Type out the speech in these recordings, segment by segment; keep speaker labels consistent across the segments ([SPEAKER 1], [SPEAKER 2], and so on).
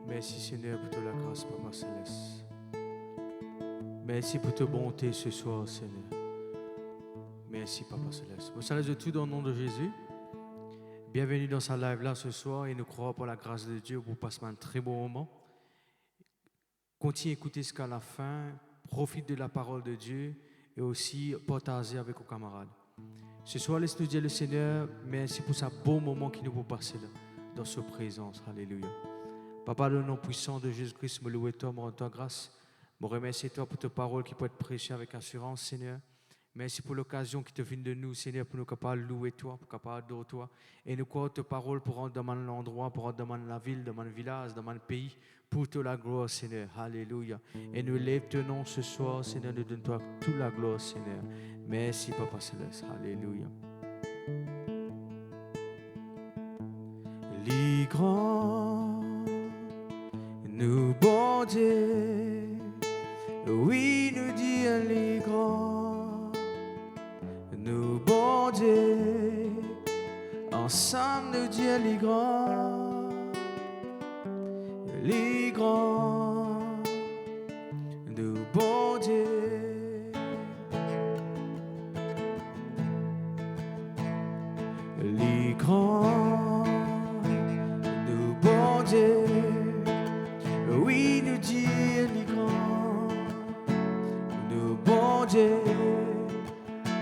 [SPEAKER 1] Merci Seigneur pour toute la grâce, Papa Céleste. Merci pour ta bonté ce soir, Seigneur. Merci, Papa Céleste. Vous salue de tout dans le nom de Jésus. Bienvenue dans sa live là ce soir et nous croyons pour la grâce de Dieu pour passer un très bon moment. Continuez à écouter jusqu'à la fin. Profite de la parole de Dieu et aussi partagez avec vos camarades. Ce soir, laisse-nous dire le Seigneur, merci pour ce bon moment qui nous peut passer là, dans sa présence. Alléluia. Papa, le nom puissant de Jésus-Christ, me loue toi, me rends toi grâce. Me remercie toi pour ta parole qui peut être prêchée avec assurance, Seigneur. Merci pour l'occasion qui te vient de nous, Seigneur, pour nous capables de louer toi, pour capables d'adorer toi. Et nous croyons ta parole pour rendre dans l'endroit, pour rendre dans la ville, dans le village, dans le pays, pour toute la gloire, Seigneur. Alléluia. Et nous lève ton nom ce soir, Seigneur, nous donne-toi toute la gloire, Seigneur. Merci, Papa Céleste. Alléluia. Les grands, nous bon Dieu, oui, nous dit les grands, nous bon Dieu, ensemble nous dit les grands, nous bon Dieu, les grands, nous bon Dieu. Oui, nous dit les grands, nous bon Dieu,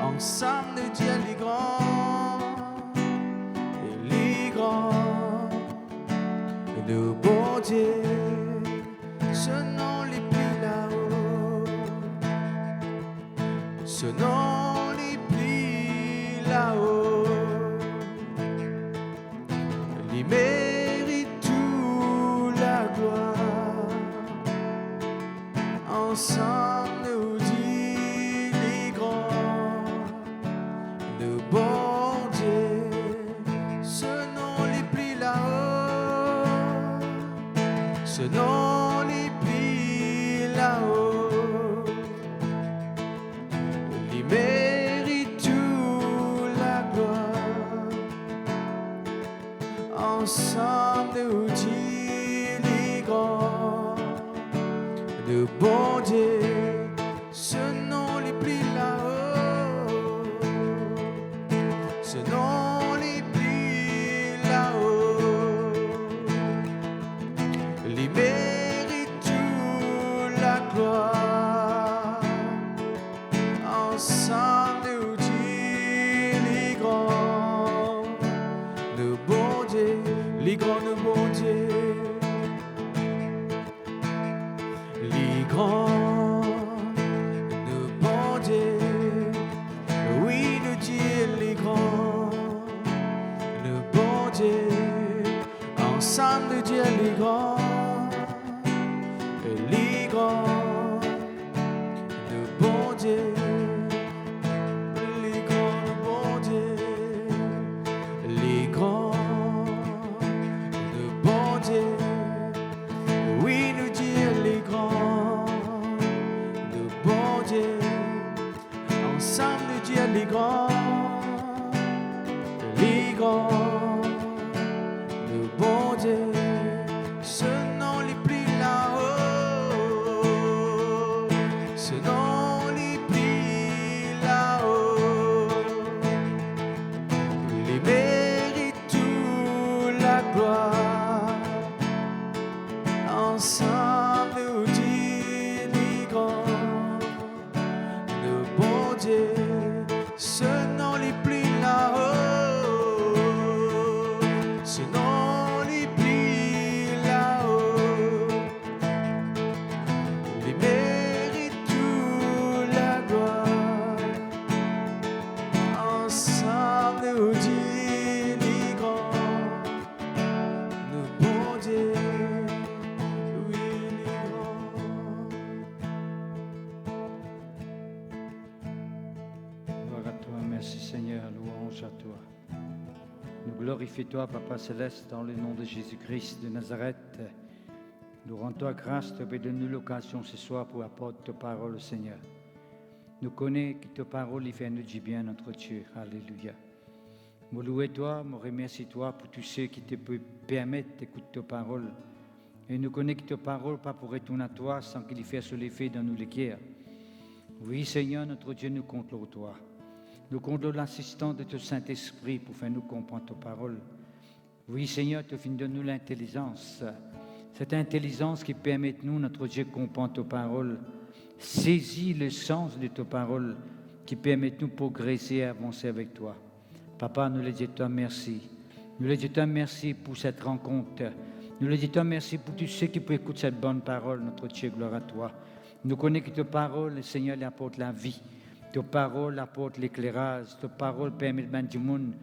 [SPEAKER 1] ensemble nous dit les grands, nous bon Dieu, ce nom les plus là-haut, ce nom les plus là-haut, les mérite toute la gloire. Ensemble nous dit les grands, nous bon Dieu, ce nom les plus là-haut, ce nom les plus là-haut, il mérite toute la gloire. Ensemble nous dit les grands, de bon Dieu, ce nom les plus là-haut, ce nom les plus là-haut, il mérite toute la gloire. Ensemble nous dit les grands, de bon Dieu, les grands de bon Dieu. Les grands, nous bon Dieu, oui nous dit les grands, nous bon Dieu, ensemble nous dit les grands, nous bon Dieu, les grands, nous bon Dieu, les grands, nous bon Dieu, oui nous dit les grands. Ensemble nous dit les grands, le bon Dieu, ce nom les plus là-haut, ce nom les plus là-haut, il mérite toute la gloire. Ensemble nous dit les grands, bon Dieu, ce nom les plus là-haut, ce nom les plus là-haut, il mérite toute la gloire. Ensemble nous dit les grands, nous bon Dieu, oui les grands.
[SPEAKER 2] Gloire à toi, merci Seigneur, louange à toi. Nous glorifions toi, Papa Céleste, dans le nom de Jésus-Christ de Nazareth. Nous rendons grâce de donner l'occasion ce soir pour apporter ta parole, Seigneur. Nous connaissons que ta parole fait nous du bien, notre Dieu. Alléluia. Je loue toi, je remercie toi pour tous ceux qui te peuvent permettre d'écouter ta parole. Et nous connaissons que ta parole pas pour retourner à toi sans qu'il y fasse l'effet dans nous les cœurs. Oui, Seigneur, notre Dieu, nous comptons toi. Nous comptons l'assistance de ton Saint-Esprit pour faire nous comprendre ta parole. Oui, Seigneur, tu finis de nous l'intelligence. Cette intelligence qui permet nous, notre Dieu, de comprendre ta parole. Saisis le sens de ta parole qui permet de nous progresser et avancer avec toi. Papa, nous le disons merci. Nous le disons merci pour cette rencontre. Nous le disons merci pour tous ceux qui peuvent écouter cette bonne parole, notre Dieu, gloire à toi. Nous connaissons que ta parole, le Seigneur, lui apporte la vie. Ta parole apporte l'éclairage. Ta parole permet de du monde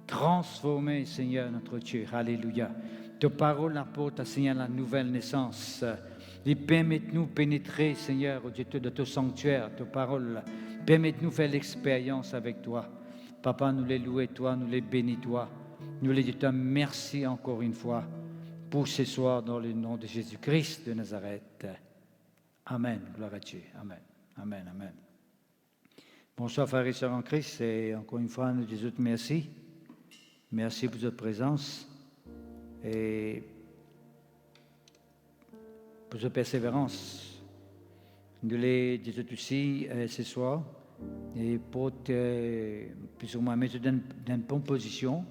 [SPEAKER 2] transformer, Seigneur, notre Dieu. Alléluia. Ta parole apporte, Seigneur, la nouvelle naissance. Il permet de nous pénétrer, Seigneur, au Dieu de ton sanctuaire. Ta parole permet de nous faire l'expérience avec toi. Papa, nous les louons, toi, nous les bénis, toi. Nous les disons merci encore une fois pour ce soir dans le nom de Jésus-Christ de Nazareth. Amen. Gloire à Dieu. Amen. Amen. Amen. Bonsoir, frères et sœurs en Christ. Et encore une fois, nous disons merci. Merci pour votre présence et pour votre persévérance. Nous les disons aussi ce soir et pour plus ou moins mettre dans une bonne position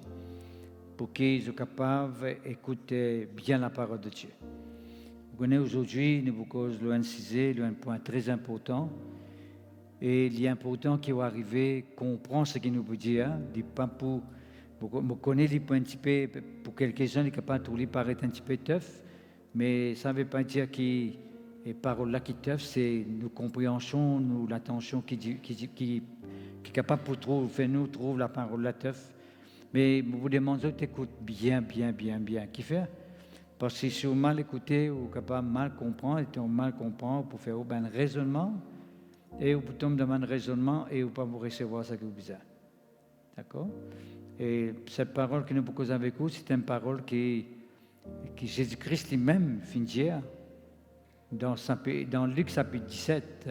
[SPEAKER 2] pour qu'ils soient capables d'écouter bien la parole de Dieu. Vous connaissez aujourd'hui, nous cause un point très important. Et il est important qu'il va arriver, comprendre ce qu'il nous veut dire. Pas pour, vous connaissez un petit peu, pour quelques-uns, il est capable de paraître un petit peu tough, mais ça ne veut pas dire que les paroles là qui tough, c'est nos compréhensions, nous l'attention qui est capable pour faire nous trouve la parole là tough. Mais vous demandez d'écouter bien. Qui fait? Parce que si vous mal écouté ou capable mal comprendre, et on mal comprend pour faire un raisonnement, et vous tombez dans un raisonnement et vous ne pouvez pas recevoir ce que vous avez. D'accord? Et cette parole que nous proposons avec vous, c'est une parole qui Jésus-Christ lui-même fin dire dans Luc chapitre 17,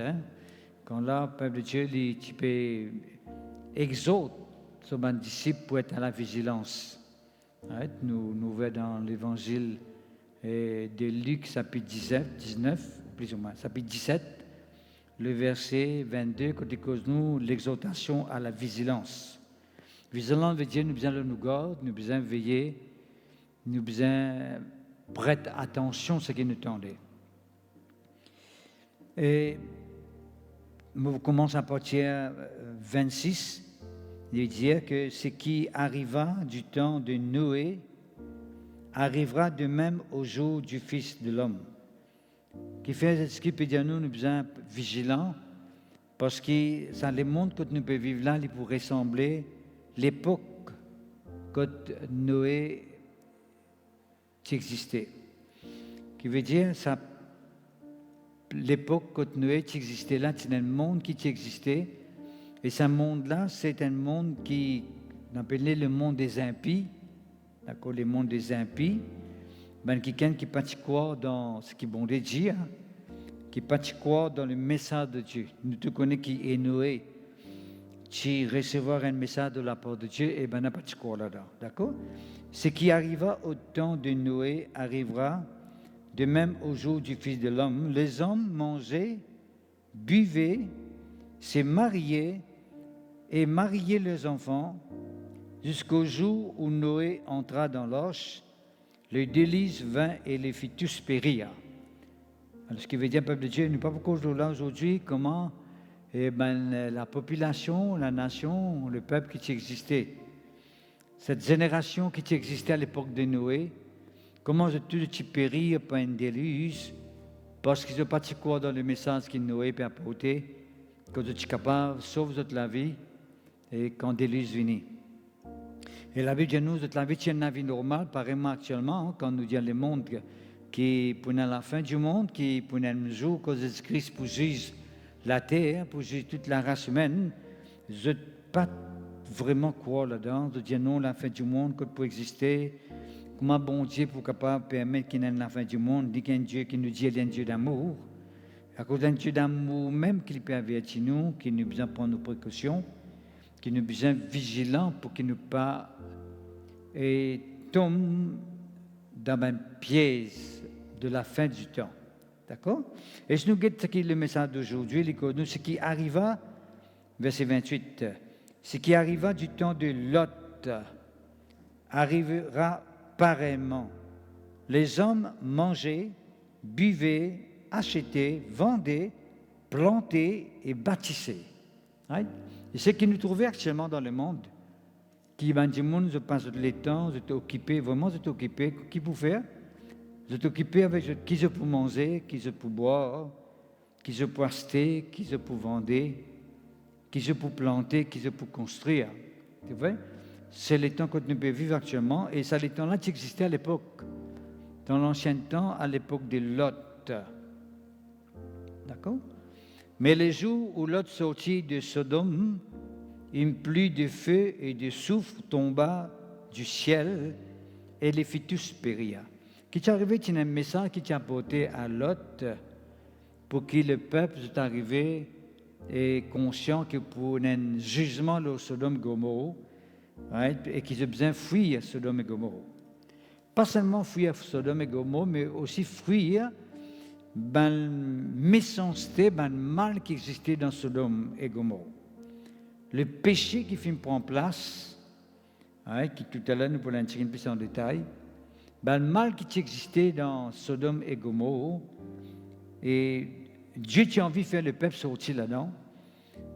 [SPEAKER 2] quand là, le peuple de Dieu, il exhorte son disciple pour être à la vigilance. Nous voyons dans l'évangile de Luc chapitre 19, plus ou moins, chapitre 17, le verset 22, quand il cause nous l'exhortation à la vigilance. Vigilance veut dire nous besoin de nous garder, nous besoin veiller, nous besoin prêter attention à ce qui nous tendait. Et nous commençons à partir 26, il dit que ce qui arriva du temps de Noé arrivera de même au jour du Fils de l'homme. Qui fait ce qui peut dire nous besoin être vigilants parce que ça les montre que nous pouvons vivre là, il pourrait ressembler l'époque quand Noé existait. Qui veut dire ça l'époque quand Noé existait là, c'est un monde qui existait et ce monde-là, c'est un monde qui on appelait le monde des impies, d'accord, le monde des impies. Quelqu'un qui ne croit dans ce qui bon Dieu dit, qui ne croit dans le message de Dieu. Nous te connaissons qui est Noé, qui recevoir un message de la part de Dieu, et n'a pas de croire là-dedans. D'accord? Ce qui arriva au temps de Noé arrivera de même au jour du Fils de l'homme. Les hommes mangeaient, buvaient, se mariaient et mariaient leurs enfants jusqu'au jour où Noé entra dans l'arche. Le déluge vint et les fit tous périr. Alors, ce qui veut dire, peuple de Dieu, nous ne pas beaucoup là aujourd'hui comment la population, la nation, le peuple qui existait, cette génération qui existait à l'époque de Noé, comment tout périr par un déluge parce qu'ils n'ont pas de quoi dans le message que Noé peut apporter, que vous êtes capable de sauver la vie et quand le déluge vient. Et la vie de nous, la vie c'est une vie normale, pareillement actuellement, quand nous disons le monde qui pour la fin du monde, qui pour un jour, quand Jésus-Christ pour juger la terre, pour juger toute la race humaine, je ne pas vraiment croire là-dedans, de dire non, la fin du monde, que pour exister, comment bon Dieu pour capable permettre qu'il y ait la fin du monde, dit qu'il y a un Dieu qui nous dit qu'il y a un Dieu d'amour. À cause d'un Dieu d'amour même qu'il peut avertir nous, qu'il nous besoin prendre nos précautions, qu'il nous besoin vigilants pour qu'il ne pas tombe dans un piège de la fin du temps. D'accord? Et je nous guette ce qui est le message d'aujourd'hui, ce qui arriva, verset 28, ce qui arriva du temps de Lot arrivera pareillement. Les hommes mangeaient, buvaient, achetaient, vendaient, plantaient et bâtissaient. Right? Et ce qui nous trouvait actuellement dans le monde, qui ben du monde, je passe le temps, je suis occupé, vraiment je suis occupé, qui pour faire? Je suis occupé avec qui je peux manger, qui je peux boire, qui je peux acheter, qui je peux vendre, qui je peux planter, qui je peux construire. Tu vois? C'est le temps que nous pouvons vivre actuellement et c'est le temps-là qui existait à l'époque, dans l'ancien temps, à l'époque de Lot. D'accord? Mais les jours où Lot sortit de Sodome, une pluie de feu et de soufre tomba du ciel et les fit tous périr. Qui est arrivé, c'est un message qui est apporté à Lot pour que le peuple soit arrivé et conscient que pour un jugement au Sodome et Gomorrhe, right, et qu'ils ont besoin de fuir Sodome et Gomorrhe. Pas seulement fuir Sodome et Gomorrhe, mais aussi fuir la méchanceté, le mal qui existait dans Sodome et Gomorrhe. Le péché qui finit prendre place, qui tout à l'heure nous pourrons tirer plus en détail, le mal qui existait dans Sodome et Gomorrhe, et Dieu a envie de faire le peuple sortir là-dedans,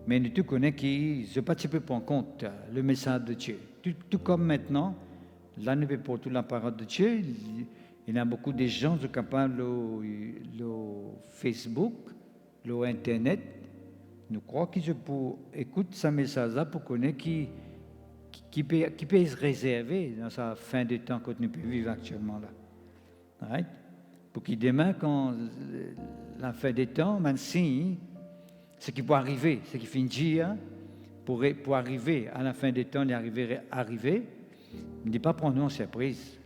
[SPEAKER 2] mais nous tous connaissons qu'ils ne pas prendre en compte le message de Dieu. Tout comme maintenant, là nous pouvons porter la parole de Dieu. Il y a beaucoup de gens qui sont capables de Facebook, de Internet. Nous croyons qu'ils peuvent écouter ce message-là pour connaître qui peut se réserver dans sa fin de temps que nous pouvons vivre actuellement là. Right? Pour qu'il demain, quand la fin des temps, même si ce qui peut arriver, ce qui finit pour arriver à la fin des temps, arriver, ne dit pas prendre en surprise.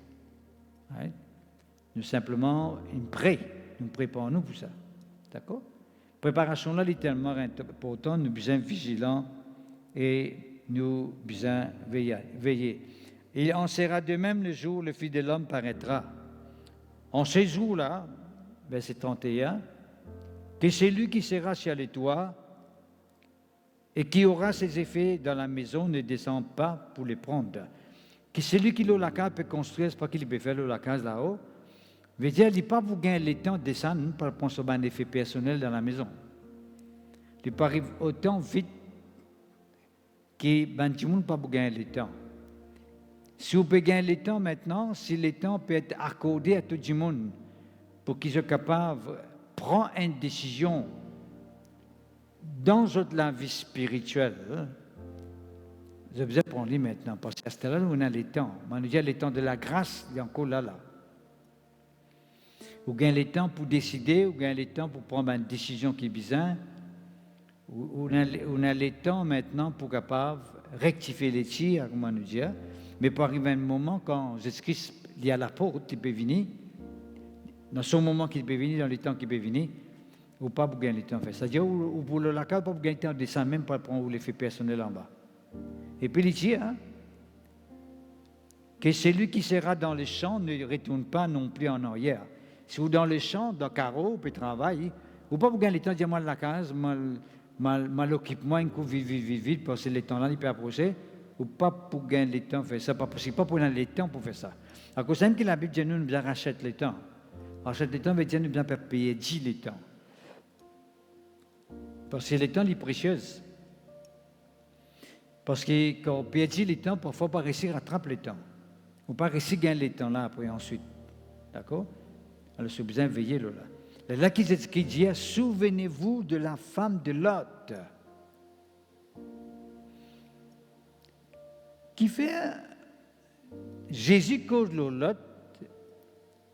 [SPEAKER 2] Right? Nous simplement nous préparons pour ça. D'accord? Préparation là est tellement importante, nous besoin vigilants et nous besoin veiller. Il en sera de même le jour où le Fils de l'homme paraîtra. En ces jours-là, verset 31, que celui qui sera sur les toits et qui aura ses effets dans la maison ne descend pas pour les prendre. Que celui qui a la case peut construire, c'est pas qu'il peut faire la case là-haut. Veut dire, il n'est pas pour gagner le temps de descendre pour penser à un effet personnel dans la maison. Il peut arriver autant vite que tout le monde pas pour gagner le temps. Si vous pouvez gagner le temps maintenant, si le temps peut être accordé à tout le monde pour qu'ils soient capables de prendre une décision dans la vie spirituelle, vous avez besoin de prendre maintenant, parce qu'à ce là où on a le temps. On a déjà le temps de la grâce, il y a encore là. Vous gagnez le temps pour décider, vous gagnez le temps pour prendre une décision qui est bizarre. On a le temps maintenant pour capable rectifier les tirs, comme on nous dit. Mais pour arriver à un moment quand Jésus-Christ il y a la porte, il peut venir. Dans ce moment qu'il peut venir, dans le temps qu'il peut venir, ou pas pour gagner le temps. C'est-à-dire, ou pour le lacal, pas pour gagner le temps, descend même pas prendre l'effet personnel en bas. Et puis il dit, que celui qui sera dans le champ ne retourne pas non plus en arrière. Si vous dans le champ, dans le carreau, vous pouvez travailler, ou pas pour gagner le temps, dire moi la case, mal occupe-moi, un coup vite, parce que le temps-là, il peut approcher, ou pas pour gagner le temps, faire ça, pas possible, pas pour gagner le temps pour faire ça. À cause même que la Bible dit nous besoin racheter le temps. Racheter le temps veut dire nous besoin payer 10 le temps. Parce que le temps est précieux. Parce que quand on paye 10 le temps, parfois pas réussir à rattraper le temps. Ou pas réussir à gagner le temps là après ensuite. D'accord? Alors c'est besoin de veiller là. Là qui dit, souvenez-vous de la femme de Lot. Qui fait Jésus cause le Lot,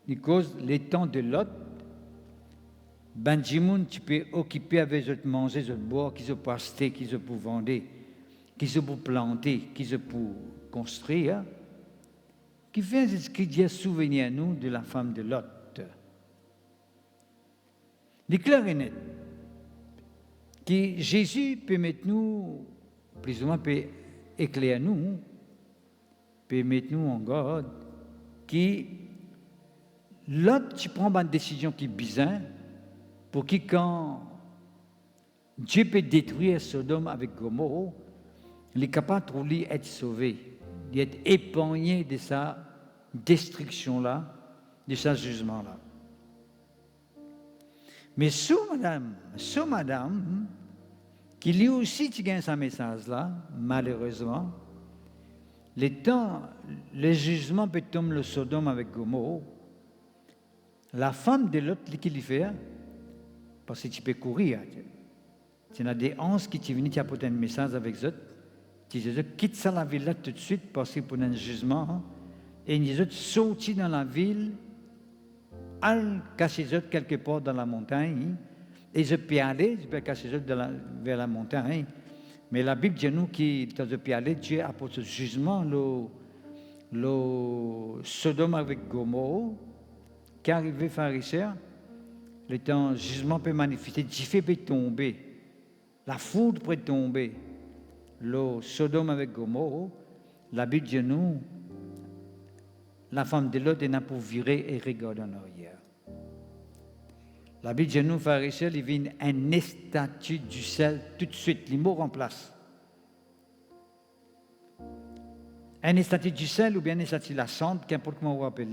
[SPEAKER 2] il cause les temps de Lot. Benjamin, tu peux occuper avec eux de manger, de boire, qu'ils ont acheter, qu'ils ont vendre, qu'ils ont planter, qu'ils ont construire. qui fait ce qui dit souvenir nous de la femme de Lot. Il est clair et net que Jésus peut mettre nous, plus ou moins peut éclairer nous, peut mettre nous en garde, que Lot, tu prends une décision qui est bizarre, pour que quand Dieu peut détruire Sodome avec Gomorrhe, il est capable de être sauvé, d'être épargné de sa destruction-là, de sa jugement-là. Mais ce madame, qui lui aussi tient ce message-là, malheureusement, le jugement peut tomber le Sodome avec Gomorrhe, la femme de l'autre, qui lui fait, parce que tu peux courir. Tu as des anges qui viennent te apporter un message avec eux. Tu dis, quitte ça la ville là tout de suite parce que pour un jugement. Et ils sont sortis dans la ville, allent cacher eux quelque part dans la montagne. Et je peux aller, je peux cacher eux vers la montagne. Mais la Bible dit nous qui dans le aller, Dieu apporte ce jugement, le Sodome avec Gomorrhe, qui est arrivé pharisien. Le temps jugement peut manifester, Dieu peut tomber. La foudre peut tomber. Le Sodome avec Gomorrhe, la Bible dit nous, la femme de l'autre n'a pour virer et regarder en arrière. La Bible dit nous, pharisiens, il vient un statut du sel tout de suite, les mots remplacent. Un statut du sel ou bien un statut de la cendre, qu'importe comment on appelle,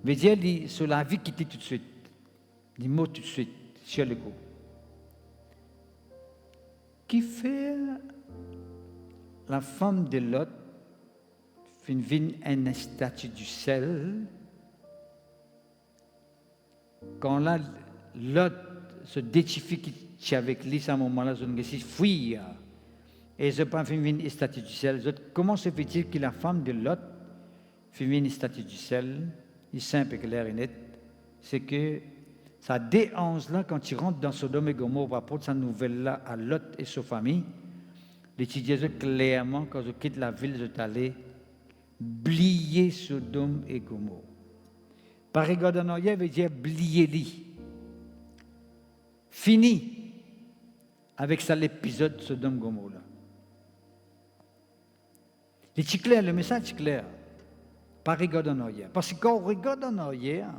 [SPEAKER 2] veut dire sur la vie qui était tout de suite. Les mots tout de suite, sur le coup. Qui fait la femme de Lot vient un statut du sel quand là Lot se détifie avec lui à ce moment-là, je ne sais fuir et je pense qu'il vient un statut du sel. Comment se fait-il que la femme de Lot vient un statut du sel? Il est simple et clair et net, c'est que ça dérange là quand tu rentres dans Sodome et Gomorrhe, rapporte sa nouvelle-là à Lot et sa famille. Les disent clairement, quand je quitte la ville, je t'allais blier Sodome et Gomorrhe. Par regard en arrière, veut dire blier-li. Fini avec ça l'épisode Sodome et Gomorrhe là. C'est clair, le message est clair. Par regard en arrière. Parce que quand on regarde en arrière,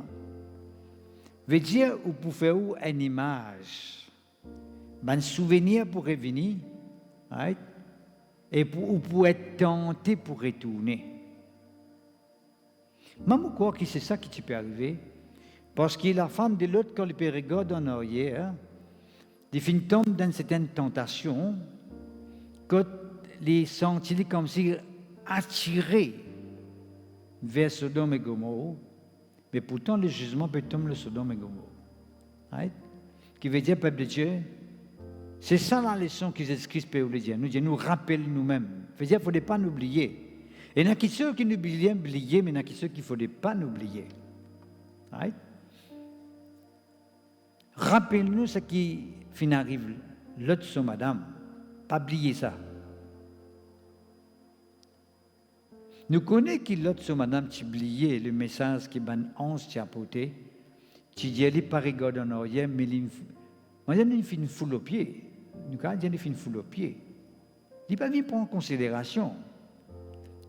[SPEAKER 2] veut dire ou pour faire une image, un souvenir pour revenir, right? Et pour être tenté pour retourner. Même je crois que c'est ça qui peut arriver, parce que la femme de l'autre, quand elle peut regarder en arrière, elle tombe dans certaines tentations, quand les sentit comme si attirés vers Sodome et Gomorrhe, mais pourtant le jugement peut tomber le Sodome et Gomorrhe. Right? Qui veut dire, peuple de Dieu, c'est ça la leçon que Jésus-Christ peut nous dire. Nous rappelle nous-mêmes. Il ne faut pas nous oublier. Et il y a ceux qui nous oublient, mais il y a ceux qu'il ne faut pas nous oublier. Right? Rappelle-nous ce qui arrive. L'autre, son madame. Pas oublier ça. Nous connaissons que l'autre, son madame, tu oublié le message que Ben 11 t'a apporté. Tu dis, elle n'est pas regardée en arrière, mais moi, j'ai fait une foule aux pieds. Nous, j'ai fait une foule aux pieds. Il n'est pas venu prendre en considération.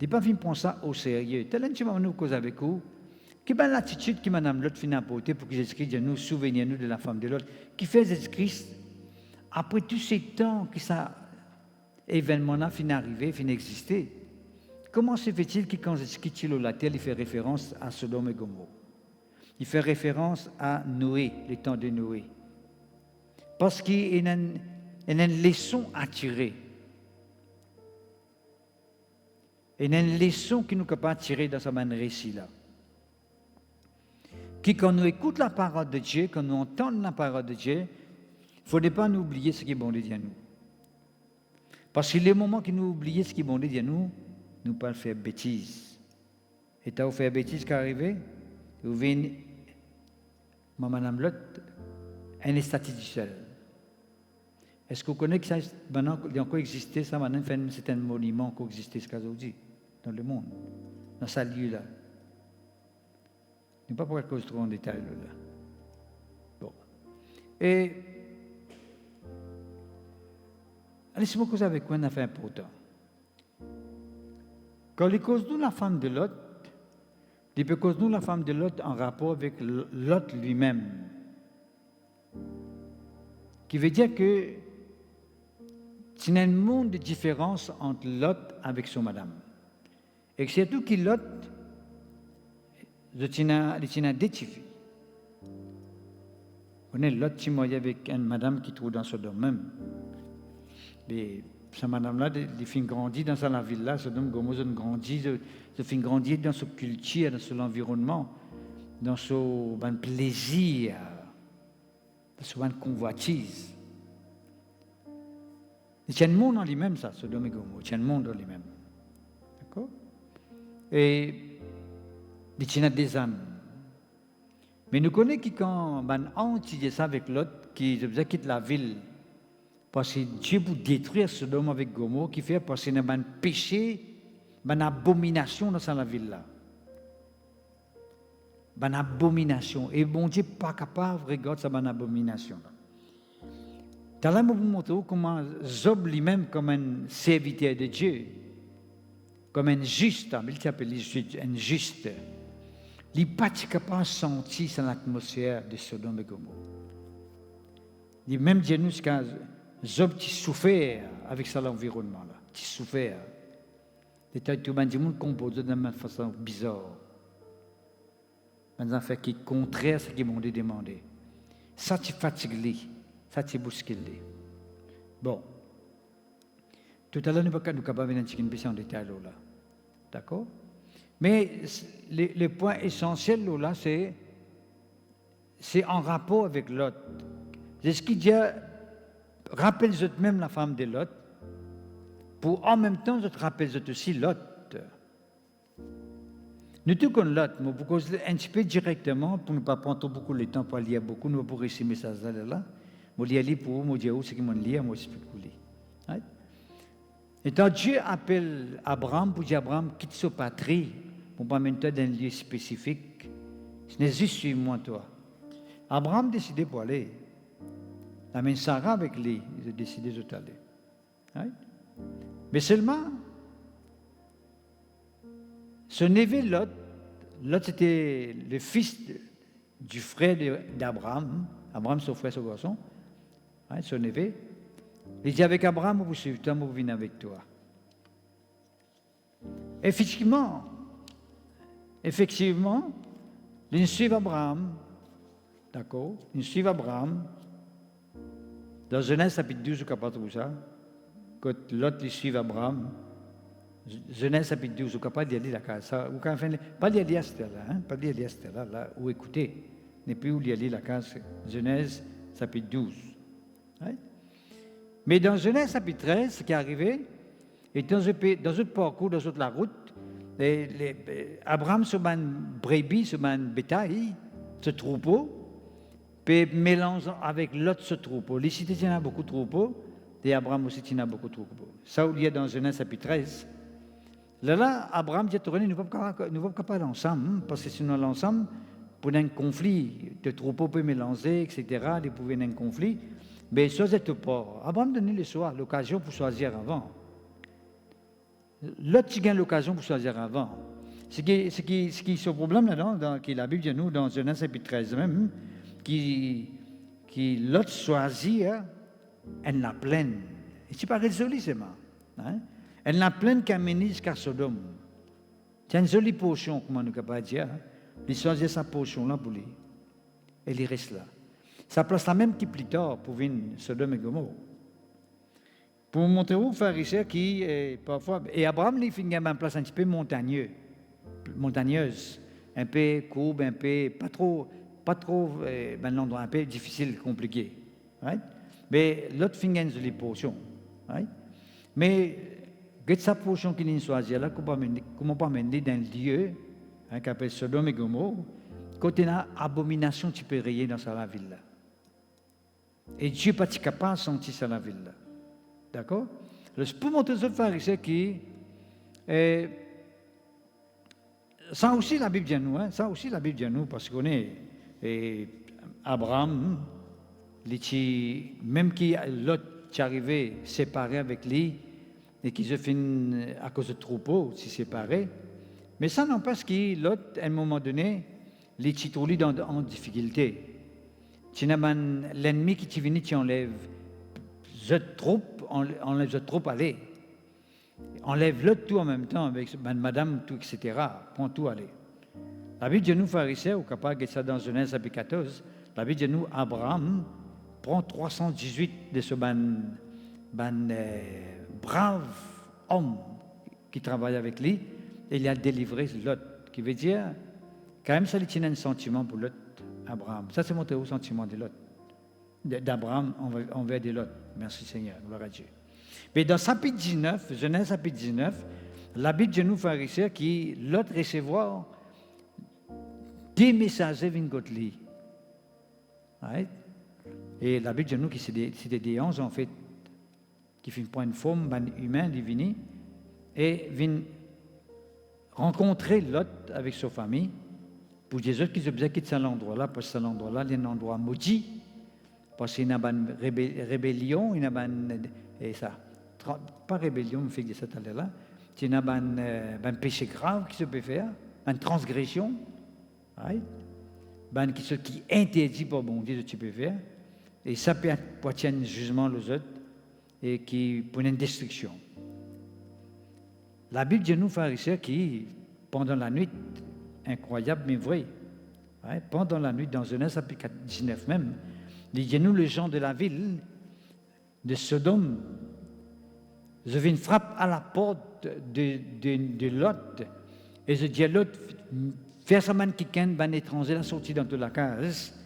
[SPEAKER 2] Il n'est pas venu prendre ça au sérieux. Tel que tu vas nous causer avec vous. Quelle est l'attitude que Mme l'autre finit apporter pour que Jésus-Christ nous souvienne nous de la femme de l'autre, qui fait Jésus-Christ, après tous ces temps que ça événement-là finit arriver, finit exister. Comment se fait-il que quand Jésus-Christ sur la terre, il fait référence à Sodome et Gomorrhe? Il fait référence à Noé, le temps de Noé. Parce qu'il y a une leçon à tirer. Il y a une leçon qui nous est capable de tirer dans ce récit-là. Quand nous écoutons la parole de Dieu, quand nous entendons la parole de Dieu, il ne faudrait pas nous oublier ce qui est bon de Dieu à nous. Parce que les moments que nous oublions ce qui est bon de Dieu à nous, nous pas faire bêtises. Et tu as fait bêtises qui arrivent, vous venez, Madame Lot, un statut du sel. Est-ce que vous connaissez que ça, maintenant, il y a encore existé, ça, maintenant, c'est un monument qui existe aujourd'hui, dans le monde, dans ce lieu-là. ne pas pour cause trop en détail là. Bon. Et laissez-moi causer avec quoi une affaire importante. Quand il cause nous la femme de Lot, il peut cause nous la femme de Lot en rapport avec Lot lui-même. Qui veut dire que il y a un monde de différence entre Lot avec son madame. Et surtout que Lot, il y a deux filles. On est Lot qui marié avec une madame qui trouve dans Sodome même. Et sa madame-là, elle fait grandir dans sa ville-là, Sodome Gomorrhe, elle fait grandir dans son culture, dans son environnement, dans son plaisir, dans son convoitise. Il y a un monde en lui-même, ça, Sodome et Gomorrhe. Il y a un monde en lui-même. D'accord? Et il y a des âmes. Mais nous connaissons que quand on dit ça avec l'autre, qui quitte la ville, parce que Dieu veut détruire Sodome avec Gomorrhe, qui fait parce qu'il y a un péché, une abomination dans la ville-là. Une abomination. Et bon Dieu n'est pas capable de regarder cette abomination-là. Dans là, je vous montre comment Job lui-même, comme un serviteur de Dieu, comme un juste, il s'appelle un juste, il n'est pas capable de sentir dans l'atmosphère de Sodome et Gomorrhe. Même Dieu nous dit que Job qui souffert avec cet environnement-là, qui souffert. Tout le monde compose d'une façon bizarre. Une affaire qui est contraire à ce qu'ils m'ont demandé. Ça, tu fatigues. Ça, c'est bousculé. Bon. Tout à l'heure, nous ne sommes pas capables de faire en détail là. D'accord? Mais le point essentiel là, c'est en rapport avec l'autre. C'est ce qui dit, rappelle-vous même la femme de l'autre, pour en même temps, je te rappelle aussi l'autre. Nous tous comme l'autre, mais pour cause un petit peu directement, pour ne pas prendre beaucoup de temps pour lire beaucoup, nous pour réussir ce message-là. Je vais lire pour vous, je vais ce que je lis, je vais expliquer. Et quand Dieu appelle Abraham, pour dire Abraham, quitte sa patrie, pour pas mettre dans un lieu spécifique, ce n'est juste suis-moi toi. Abraham a décidé pour aller. La main Sarah avec lui, ils ont décidé d'aller. Mais seulement, ce neveu Lot, Lot c'était le fils du frère d'Abraham, Abraham son frère, son garçon, son neveu. Il dit avec Abraham, vous suivez, toi, vous venez avec toi. Effectivement, ils suivent Abraham, d'accord, ils suivent Abraham. Dans Genèse chapitre 12, vous capable de ça, quand l'autre suit Abraham, Genèse chapitre 12, vous capable d'y aller la case. Pas d'y aller à cette là, pas d'y aller à cette là, ou écoutez, n'est plus où y aller la case, Genèse chapitre 12. Mais dans Genèse chapitre 13, ce qui est arrivé, et dans un parcours, dans la route, Abraham se met brebis, se met bétail, ce troupeau, puis mélange avec l'autre ce troupeau. Ici, il y a beaucoup de troupeaux, et Abraham aussi, il y a beaucoup de troupeaux. Ça, il y a dans Genèse chapitre 13. Là, Abraham dit, nous ne pouvons pas aller ensemble, parce que sinon, l'ensemble, pour un conflit, de troupeaux peuvent mélanger, etc., ils pouvaient avoir un conflit. Mais ça, c'est pas. Abraham donne le soir l'occasion pour choisir avant. L'autre, il gagne l'occasion pour choisir avant. Ce qui est ce problème là-dedans, qui est la Bible de nous, dans Genèse chapitre 13 même, qui l'autre choisit, elle la pleine. Et c'est pas joli, c'est moi. Elle la pleine qui amène jusqu'à Sodome. C'est une jolie potion, comment nous pouvons dire. Il choisit sa potion-là pour lui. Et il reste là. Ça place la même qui plus tard pour venir Sodome et Gomorrhe. Pour montrer aux pharisiens qui, parfois, et Abraham, il finit une place un petit peu montagneuse, un peu courbe, un peu, pas trop, un endroit un peu difficile, compliqué. Right? Mais l'autre finit une jolie portion. Right? Mais, cette portion qu'il a choisie là, comment pas mener dans le lieu, qui s'appelle Sodome et Gomorrhe, côté une abomination qui peut rayer dans la ville là. Et Dieu n'est pas capable de sentir ça dans la ville là. D'accord? Pour montrer aux pharisiens qui ça aussi la Bible dit à nous, hein, ça aussi la Bible dit à nous, parce qu'on est Abraham, même qui l'autre est arrivé séparé avec lui, et qui se finit à cause de troupeau, s'y séparé. Mais ça n'empêche que l'autre, à un moment donné, il est trouvé en difficulté. L'ennemi qui vient, tu enlève cette troupe, enlève cette troupe, allez. Enlève l'autre tout en même temps, avec madame, tout, etc. Prends tout, allez. La Bible de nous, pharisiens, ou capable de ça dans Genèse chapitre 14, la Bible de nous, Abraham prend 318 de ce brave homme qui travaille avec lui, et il a délivré l'autre, qui veut dire, quand même, ça lui tient un sentiment pour l'autre, Abraham. Ça, c'est montré au sentiment de l'autre, d'Abraham envers de l'autre. Merci Seigneur, gloire à Dieu. Mais dans chapitre 19, Genèse chapitre 19, la Bible de nous, pharisiens, qui l'autre recevoir des messagers viennent contre lui. Right? Et la Bible de nous, qui c'était des anges, en fait, qui finissent par une forme humaine, divine, et viennent rencontrer Lot avec sa famille, pour des autres qui se besoin quitter cet endroit-là, parce que cet endroit-là, il y a un endroit maudit, parce qu'il y a une rébellion, il y a et ça, pas rébellion, mais fait que ça là, il y a un péché grave qui se peut faire, une transgression, right? Qui interdit pour bon Dieu de tu peux faire, et ça peut porter un jugement aux autres, et qui pour une destruction. La Bible dit nous, pharisiens, qui, pendant la nuit, incroyable mais vrai, right? Pendant la nuit, dans Genèse chapitre 19 même, il dit nous, les gens de la ville de Sodome, je viens frappe à la porte de Lot, et je dis à Lot, faire ça, quelqu'un, un étranger, la sortie dans toute la case.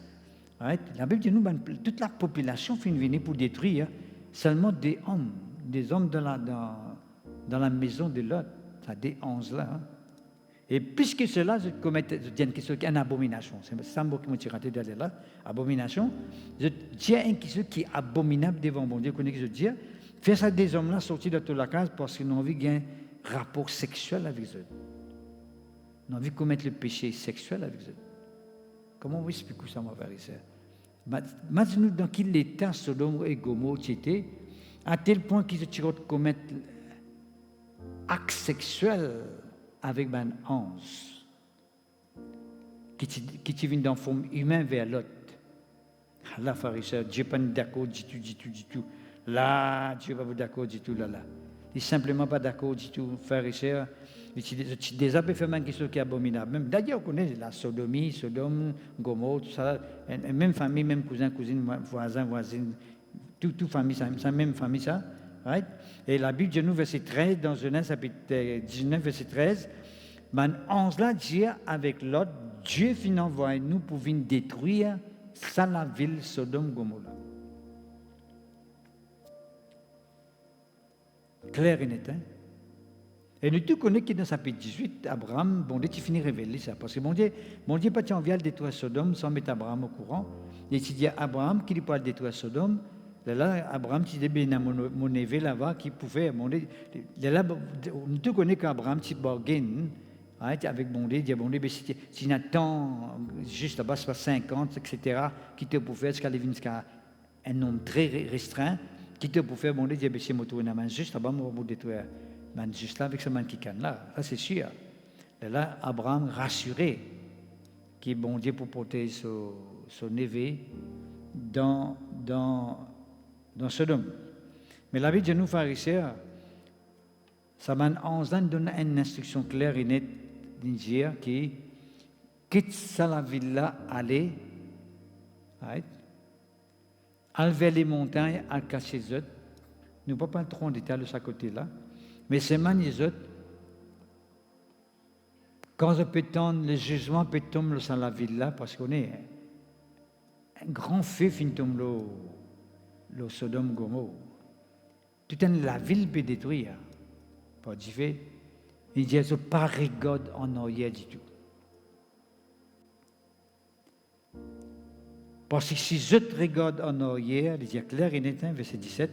[SPEAKER 2] Right? La Bible dit nous, toute la population finit venir pour détruire seulement des hommes dans la maison de Lot, des 11 là. Hein. Et puisque cela, je commets une abomination. C'est ça qui m'a tiré d'aller là, abomination. Je tiens une question qui est abominable devant mon Dieu, que je dis, faire ça des hommes là sortis de toute la case parce qu'ils ont envie d'un rapport sexuel avec eux. Ils ont envie de commettre le péché sexuel avec eux. Comment vous expliquez ça, mon frère et sœur? Maintenant, dans quel état Sodome et Gomorrhe étaient, à tel point qu'ils se tirent de commettre acte sexuel avec un ange qui vient dans forme humaine vers l'autre. Là, pharisiens, Dieu n'est pas d'accord du tout. Là, Dieu n'est pas d'accord du tout, là. Il n'est simplement pas d'accord du tout, pharisiens. Déjà, il fait quelque chose qui est abominable. Même, d'ailleurs, on connaît la sodomie, Sodome, Gomorrhe, tout ça. Même famille, même cousin, cousine, voisin, voisine, toute famille, ça même famille, ça. Right? Et la Bible dit nous, verset 13, dans Genèse chapitre 19, verset 13, ange là dit avec l'autre, Dieu finit envoyer nous pour venir détruire ça, la ville Sodome, Gomorrhe. Clair et net, hein? Et nous tous connaissons que dans chapitre 18, Abraham, bon Dieu, qui finit révéler ça. Parce que mon Dieu pas envie de détruire Sodome sans mettre Abraham au courant. Et il dit à Abraham qu'il ne peut pas détruire Sodome. Là, Abraham, il dit, il y a mon neveu là-bas qui pouvait. Là, nous tous connaissons qu'Abraham, il bargain avec mon Dieu. Il dit, bon Dieu, si Nathan, juste là-bas, soit 50, etc., qui te pouvait faire, jusqu'à un nombre très restreint, qui te pouvait faire, bon Dieu, il dit, c'est une main juste là-bas, on va détruire. Juste là, avec ce man qui canne là, ça c'est sûr. Et là, Abraham rassuré qui est bon Dieu pour porter son neveu dans Sodome. Mais la vie de nous, pharisiens, ça m'a donné une instruction claire et nette d'Indier qui quitte ça la ville là, aller, right? Aller vers les montagnes, à cacher les autres. Nous ne pouvons pas trop en détail de ce côté-là. Mais ces autres, quand je peux tendre, le jugement peut tomber dans la ville là, parce qu'on est un grand feu qui tombe le Sodome Gomorrhe. Toute la ville peut détruire. Pas du fait. Il dit, je pas regarde en arrière du tout. Parce que si je te regarde en arrière, il dit clair et net, verset 17,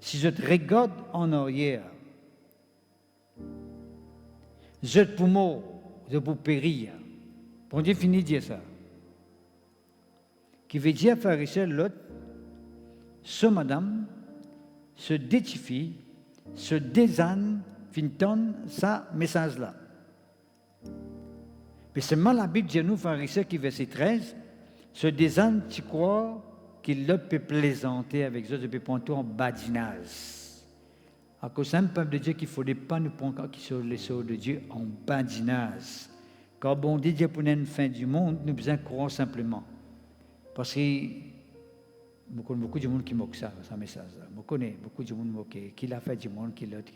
[SPEAKER 2] si je te regarde en arrière, je pour moi de pour périr. Bon Dieu finit de dire ça. Qui veut dire, frère et sœurs, l'autre, ce madame, se détifie, se désanne, fintonne ça message-là. Mais seulement la Bible dit nous, frères et sœurs, qui verset 13, se désanne, tu crois qu'il le peut plaisanter avec eux, peut prendre tout en badinage. À cause d'un peuple de Dieu qu'il ne faudrait pas nous prendre qui sont les sceaux de Dieu en badinage. Quand bon Dieu pour une fin du monde, nous besoin croire simplement. Parce que je connais beaucoup de monde qui moque ça message-là. Je connais beaucoup de monde moqué. Qui l'a fait du monde, qui l'autre.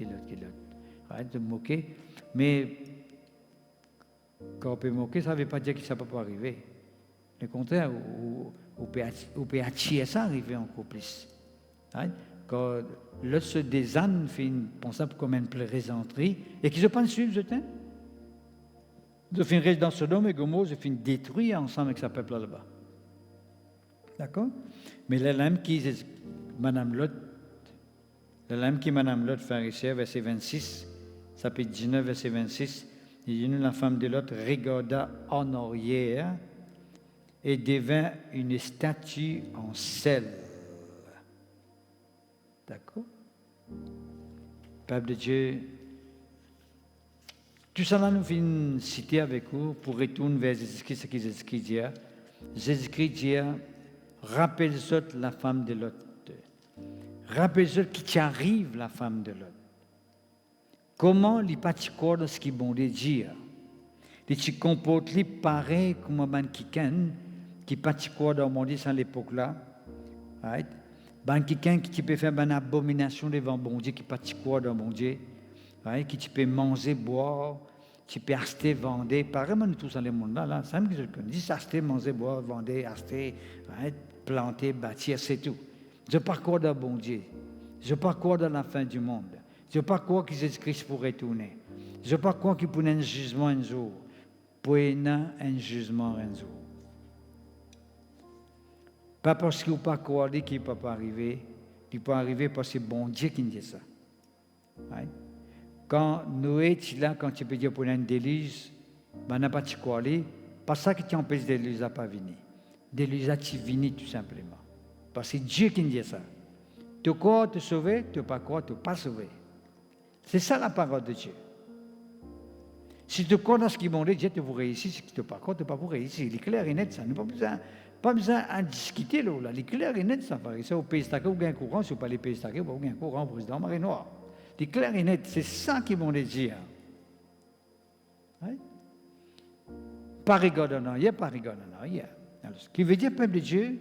[SPEAKER 2] Arrête de me moquer. Mais quand on peut moquer, ça ne veut pas dire que ça ne peut pas arriver. Le contraire, on peut attirer ça arriver encore plus. Quand l'autre se désanne, fait une pensée comme une plaisanterie, et qu'ils ne pas suivre, je t'aime. Ils finissent dans Sodome et Gomorrhe, ils finissent détruire ensemble avec ce peuple là-bas. D'accord? Mais la lame qui Madame Lot, frère et sœur, verset 26, chapitre 19, verset 26, il dit, la femme de Lot regarda en arrière et devint une statue en sel. D'accord? Peuple de Dieu, tout ça là nous vient citer avec vous pour retourner vers Jésus-Christ, ce que Jésus-Christ dit. Jésus-Christ dit, rappelle-toi la femme de Lot. Rappelle-toi qui t'arrive la femme de Lot. Comment les petits corps de ce qui bon de dire. Les petits comportent pareil comme un quelqu'un qui petits corps dans le monde à l'époque là. Right? Ben quelqu'un qui peut faire une abomination devant bon Dieu, qui petits corps dans bon Dieu. Right? Qui tu peux manger, boire, tu peux acheter, vendre. Pareillement nous tous dans le monde là. C'est même que je connais. Dis acheter, manger, boire, vendre, acheter, right? Planter, bâtir, c'est tout. Je ne pas croire dans bon Dieu. Je ne pas croire dans la fin du monde. Je ne pas croire que Jésus-Christ pourrait retourner. Je ne pas croire qu'il pourrait un jugement un jour. Pour un jugement un jour. Pas parce qu'il ne peut pas croire qu'il ne peut pas arriver. Il peut arriver parce que c'est bon Dieu qui dit ça. Right? Quand Noé est là, quand tu peux dire pour une déluge, ben n'a pas de quoi aller. Pas ça qui t'empêche de déluge à pas venir. Déluge à tu venir tout simplement. Parce que c'est Dieu qui dit ça. Tu crois te sauver, tu ne pas croire, tu ne pas sauver. C'est ça la parole de Dieu. Si tu crois dans ce qui est bon de Dieu, tu vas réussir. Si tu ne pas croire, tu ne vas pas réussir. Il est clair et net, ça. Nous n'avons pas besoin de discuter là. Il est clair et net, ça. Ça au pays stacké, ou bien courant. Si vous parlez pays stacké, ou bien courant, président Marie Noire. Il est clair et net. C'est ça qui est bon de Dieu. Pas rigoler en arrière, pas rigoler en arrière. Ce qui veut dire, peuple de Dieu,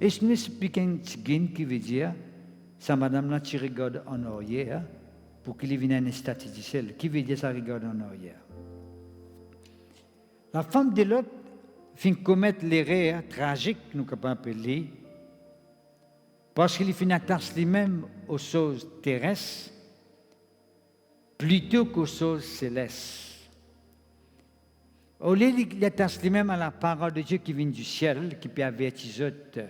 [SPEAKER 2] et je ne sais plus qu'un tigine qui veut dire, ça madame là, tu regardes en arrière, pour qu'il vienne un statisticien. Qui veut dire ça regarde en arrière? La femme de Lot fin commettre l'erreur tragique, nous pouvons appeler, parce qu'il finit attache lui-même aux choses terrestres, plutôt qu'aux choses célestes. Au lieu qu'il attache lui-même à la parole de Dieu qui vient du ciel, qui peut avertir les autres,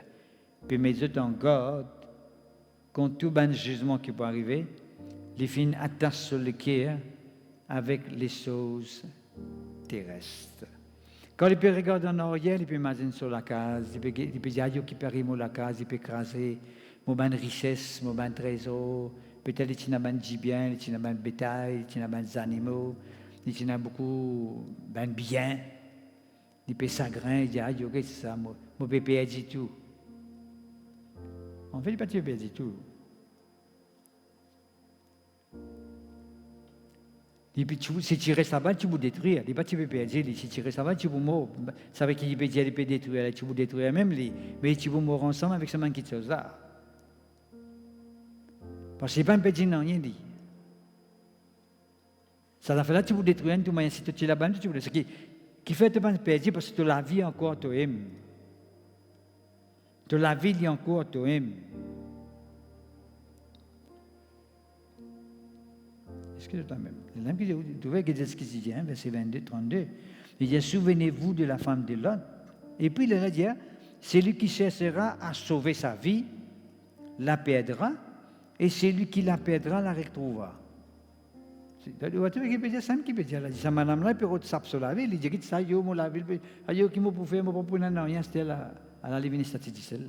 [SPEAKER 2] peut mettre les autres en garde, contre tout bon jugement qui peut arriver, il finit attache sur le cœur avec les choses terrestres. Quand il peut regarder en arrière, il peut imaginer sur la case, il peut dire qu'il peut arriver la case, il peut écraser mon richesse, mon trésor, peut-être qu'il y a un bien, il y a un bétail, il y a des animaux, il y a beaucoup de biens, il peut s'agrin, il dit c'est ça, mon bébé dit tout. En fait, il ne peut pas dire tout. Si tu restes là-bas, tu vas détruire. Il ne peut pas dire, si tu restes là-bas, tu vas mourir. Ça veut dire qu'il peut dire, il peut détruire, tu vas détruire même lui. Mais tu vas mourir ensemble avec ce man qui te chose là. Parce que ce n'est pas un petit non, rien dit. Ça fait là, tu vas détruire, tu vas si tu es là-bas, tu vas détruire. Ce qui fait que tu ne peux pas parce que la vie encore, tu aimes. La vie encore, tu aimes. Est-ce que c'est même? Tu vois que c'est ce qu'il dit, verset 22, 32. Il dit, souvenez-vous de la femme de Lot. Et puis il a dit, celui qui cherchera à sauver sa vie, la perdra, et celui qui la perdra, la retrouvera. Waktu qui peut dire ça, qui peut dire là, ça madame là peut autre sap sur la ville, il dit que ça yo mo la ville, ayo qui mo pour faire mo pour non rien c'était là à la livine statistique.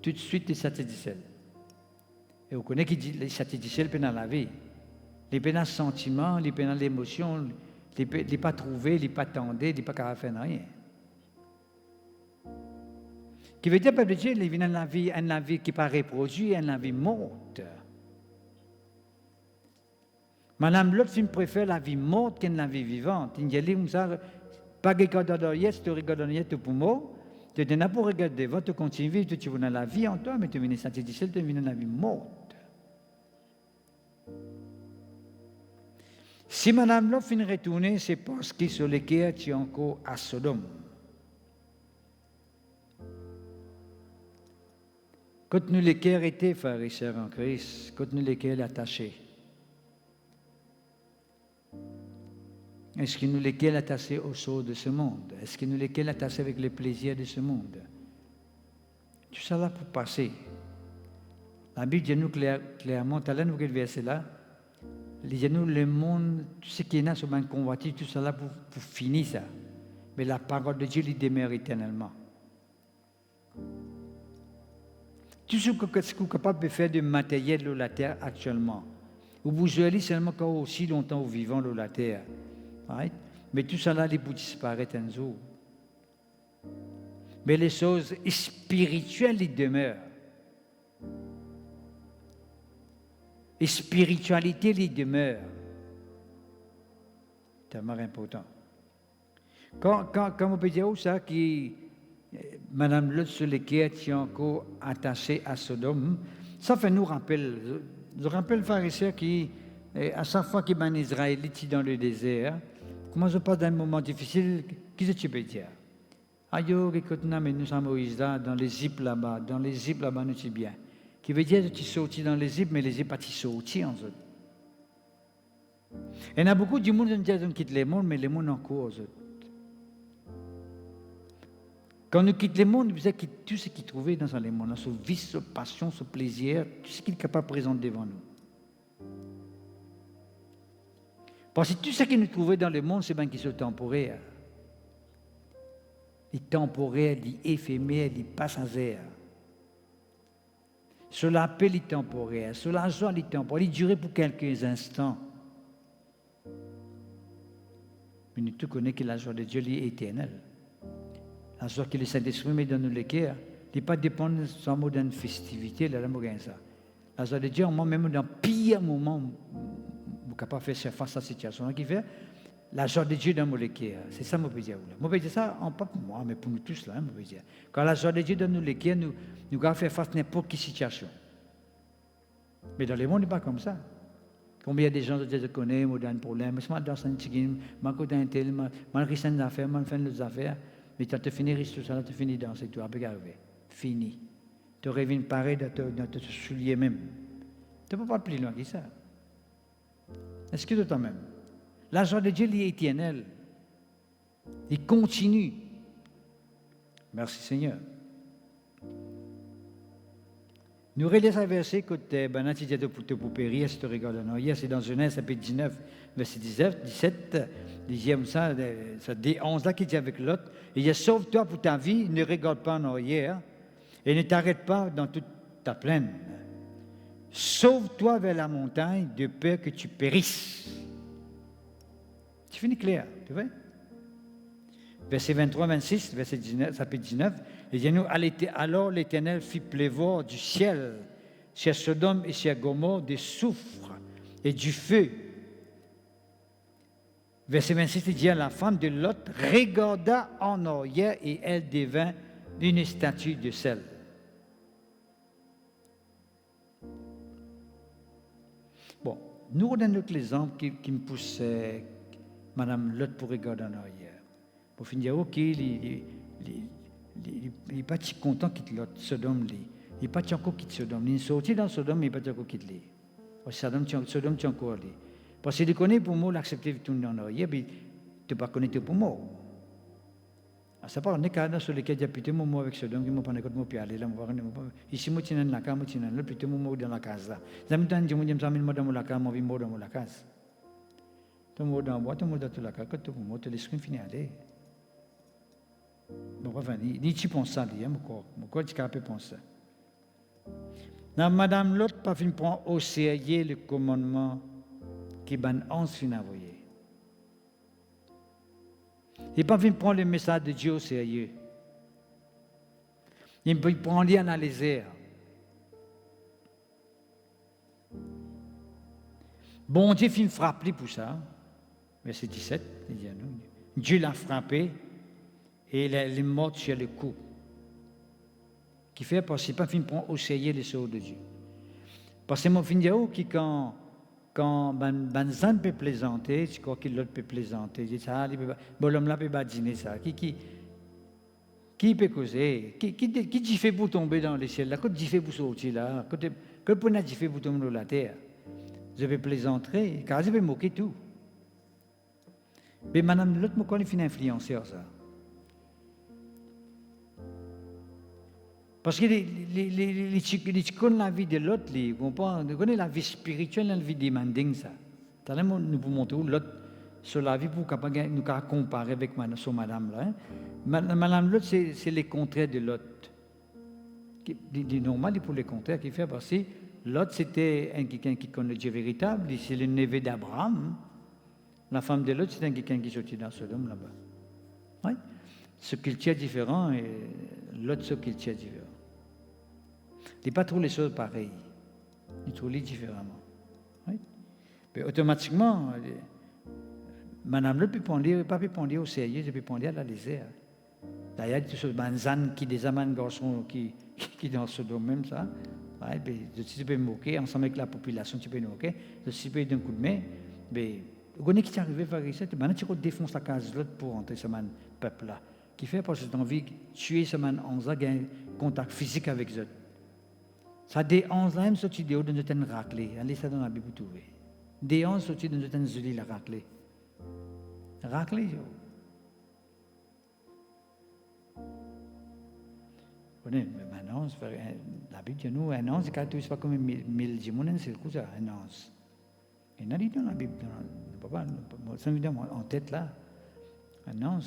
[SPEAKER 2] Tout de suite les statistique. Et vous connaissez qui dit les statistique pendant la vie. Les pendant sentiment, les pendant l'émotion, les pas trouvé, les pas tendé, les pas capable faire rien. Qui veut dire peuple de Dieu, il vient dans la vie qui pas reproduit, une vie morte. Madame l'autre film préfère la vie morte qu'une la vie vivante. Il dit comme ça, pas que quand tu regardes pour moi, tu n'as pas regarder devant, tu continues à vivre, tu es dans la vie en toi, mais tu viens sentir difficile, tu viens dans la vie morte. Si madame l'autre fin retourner, c'est parce que sur lesquels tu es encore à Sodome. Quand nous les cœurs étaient, frères et sœurs en Christ, quand nous les cœurs attachés, est-ce que nous les cœurs attachés aux choses de ce monde? Est-ce que nous les cœurs attachés avec les plaisirs de ce monde? Tout ça là pour passer. La Bible dit nous clairement, tu as nous quel verset là? Il dit nous le monde, tout ce qui est là sur un convoitise, tout ça là pour finir ça. Mais la parole de Dieu, il demeure éternellement. Tout ce que vous êtes capable de faire de matériel sur la terre actuellement, vous allez seulement quand aussi longtemps vous vivant sur la terre. Right? Mais tout ça là, il peut disparaître un jour. Mais les choses spirituelles, ils demeurent. Et spiritualité, ils demeurent. C'est tellement important. Quand on peut dire ça, qui Madame Lot sur lesquels est encore attaché à Sodome, ça fait nous rappel. Je rappelle le pharisien qui, à chaque fois qu'il est en Israël, dans le désert, comment je passe d'un moment difficile, qu'est-ce que tu peux dire? Ayo, écoute, nous sommes Moïse là, dans l'Égypte là-bas, nous sommes bien. Qui veut dire que tu sortis dans l'Égypte, mais l'Égypte pas sorti en eux. Et il y a beaucoup de monde qui disent qu'on quitte le monde, mais le monde encore aux autres. Quand nous quittons le monde, nous quittons tout ce qu'il trouvait dans le monde, son vice, sa passion, son plaisir, tout ce qu'il est capable de présenter devant nous. Parce que tout ce que nous trouvons dans le monde, c'est bien qu'il est temporaire. Il est temporaire, il est éphémère, il est passager. Cela paix, il est temporaire. Cela joie, il est temporaire. Il dure pour quelques instants. Mais nous tous connaissons que la joie de Dieu est éternelle. La joie que le Saint-Esprit met dans nos cœurs, il ne dépend pas seulement d'une festivité, là, ça. La joie de Dieu, moi-même, dans le pire moment, je suis capable de faire face à cette situation qui fait la joie de Dieu dans mon cœur. C'est ça que je peux dire. Je peux dire ça, pas pour moi, mais pour nous tous, là, je peux dire. Quand la joie de Dieu dans nos cœurs, nous pouvons faire face à n'importe quelle situation. Mais dans le monde, il n'est pas comme ça. Combien de gens je connais, moi, dans un problème, je suis dans un tigine, je suis dans un tel, je suis dans des affaires, je fais des affaires. Mais quand tu finis tout ça, tu finis dans cette toi, regarde, fini. Tu reviens pareil dans te soulier même. Tu ne peux pas plus loin que ça. Est-ce que de toi-même? La joie de Dieu est éternelle. Il continue. Merci Seigneur. Nous relisons un verset que tu as pour périr, si tu regardes. Hier, c'est dans Genèse, chapitre 19, verset 17. Dixième ça dit 11 là qui dit avec l'autre. Il dit sauve-toi pour ta vie, ne regarde pas en arrière et ne t'arrête pas dans toute ta plaine. Sauve-toi vers la montagne de peur que tu périsses. Tu finis clair, tu vois? Verset 23-26, verset 19, chapitre 19. Il dit nous, alors l'Éternel fit pleuvoir du ciel sur Sodome et sur Gomorrhe des soufre et du feu. Verset 26, il dit la femme de Lot regarda en arrière et elle devint une statue de sel. Bon, nous on a notre exemple qui me pousse Madame Lot pour regarder en arrière. Pour finir, ok, il n'est pas si content qu'il Lot, Sodome. Il n'est pas encore quitte Sodome. Il est sorti dans Sodome, mais il n'est pas encore quitte. Sodome, tu encore lui. Parce qu'il connaît pour moi l'accepter de tourner en arrière, mais tu ne pas connaître pour moi. Ça parle, on est quand sur lesquels il y a plutôt mon mot avec ce donc, il m'a pas n'écoute mon pied aller là, ici, moi, tu n'as la cam, tu n'as là, plutôt mon mot dans la case là. J'aime tant, je me dis, j'aime dans la cam, on vit mot dans la case. Ton mot dans boîte, ton mot dans la case, quand tu mot, tu laisses rien finir aller. Bon, enfin, ni tu penses ça, dis, mon corps, tu capes penser ça. Non, Madame Lot, pas fin prend au sérieux le commandement qui ban 11 fin envoyé. Il pas fin prendre le message de Dieu au sérieux. Il peut prendre et analyser. Bon Dieu fin frappé pour ça. Verset 17, il dit Dieu l'a frappé et il est mort sur le coup. Qui fait parce qu'il pas fin prendre au sérieux les choses de Dieu. Parce que mon fin dire qui quand Banzan peut plaisanter, je crois que l'autre peut plaisanter. Je dis ça, bon l'homme là peut badiner ça. Qui peut causer? Qui dit fait pour tomber dans les ciels là? Quand dit fait pour sortir là? Quand pour dit fait pour tomber dans la terre? Je vais plaisanter, car je vais moquer tout. Mais madame l'autre me connaît fin influenceur ça. Parce que les connaissent la vie de l'autre, ils connaissent la vie spirituelle, la vie demanding ça. Tellement nous pouvons montrer l'autre sur la vie pour nous comparer avec son madame là. Madame l'autre, c'est les contraires de l'autre. C'est normal pour les contraires qu'il fait parce que l'autre c'était quelqu'un qui connaît Dieu véritable, c'est le neveu d'Abraham. La femme de l'autre, c'est quelqu'un qui sortit dans Sodome là-bas. Oui? Ce qu'il tient différent et l'autre ce qu'il tient différent. Il n'est pas trop les choses pareilles. Il trouve les différemment. Oui? Mais automatiquement, madame ne peut pas répondre au sérieux, je peux répondre à la légère. D'ailleurs, il y a ce banzan qui des amants garçons qui dans ce domaine même ça. Ouais, tu peux me moquer, ensemble avec la population, tu peux me moquer. Tu peux donner un coup de main. Mais vous connaissez qui est arrivé à faire ça, maintenant tu défonces la case l'autre pour entrer ce peuple là. Qui fait parce que tu as envie de tuer ce man 11 ans, un contact physique avec eux. Ça des 11 ans, même si tu dis, on a une raclée. Allez, ça dans la Bible, vous trouvez. Des 11 ans, tu as une zuli la raclée. Raclée, yo. Mais maintenant, la Bible dit, nous, un an, c'est quand tu es pas comme 1000 jimonen, c'est quoi ça, un an. Et n'a dit dans la Bible, ça me vient en tête là. Un an,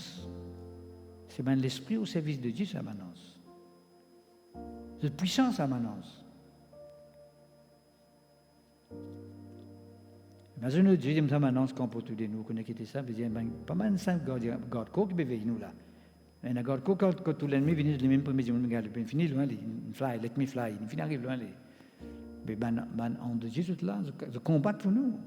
[SPEAKER 2] c'est bien l'esprit au service de Dieu, ça m'annonce. C'est puissant, ça m'annonce. Imagine Dieu, il ça m'annonce quand pour tous de nous, qu'on a quitté ça, il dit, pas mal de simple, garde quoi qui peut veiller nous là. Et la garde quoi, quand tout l'ennemi vient, les mêmes premiers jours, il finit loin, il fly, let me fly, il finit arrive loin. Mais en de Dieu, tout là, je combat pour nous.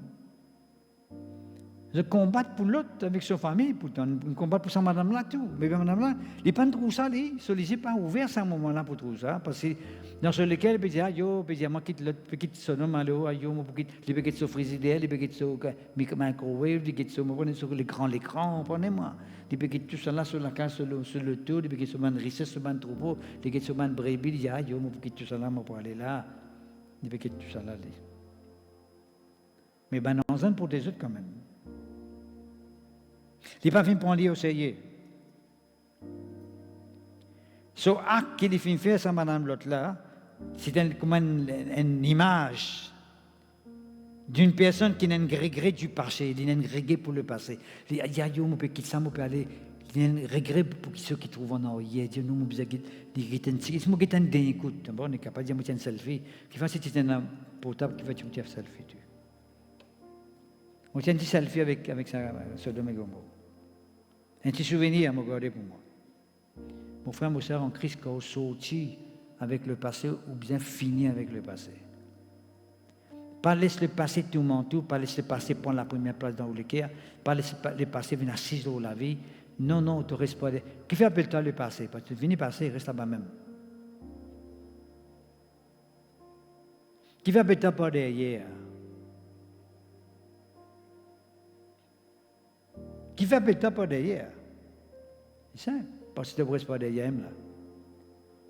[SPEAKER 2] Je combat pour l'autre avec sa famille, pourtant, je combat pour sa madame là, tout. Mais madame là, il n'est pas de trouver ça, il ne pas ouvert à ce moment-là pour trouver ça, parce que dans ce lequel il peut dire, yo, il peut dire, moi, quitte l'autre, il peut quitter son homme, yo, moi, il peut quitter son frigidaire, il peut quitter son microwave, il peut quitter sur l'écran, comprenez-moi. Il peut quitter tout ça là sur la case, sur le tour, il peut quitter son richesse, son troupeau, il peut quitter son brebis, il dit, yo, moi, il peut quitter tout ça là, moi, pour aller là. Il peut quitter tout ça là. Mais ben, on en pour des autres quand même. Il n'est pas fait pour lire au sérieux. Ce acte qu'il fait faire ça, madame l'autre là, c'est comme une image d'une personne qui n'a un regret du passé, il a un regret pour le passé. Il dit, yo, on peut quitter ça, on peut aller. Il a un regret pour ceux qui trouvent en arrière. Il dit, nous, on peut dire, si on a un dernier coup, on est capable de dire, un selfie. Qui fait, si tu as un portable, qui fait, tu as un selfie. On tient un petit selfie avec Sodome et Gomorrhe. Un petit souvenir à me garder pour moi. Mon frère, mon soeur en Christ, quand on sortit avec le passé ou bien fini avec le passé. Pas laisser le passé tout mentir, pas laisser le passé prendre la première place dans le cœur, pas laisser le passé venir assise dans la vie. Non, tu restes pas. Qui fait appelle-toi le passé? Parce que tu finis passé, reste là-bas même. Qui fait appelle-toi pas derrière? Qui fait appelle-toi pas derrière? C'est ça, parce que tu ne restes pas derrière là.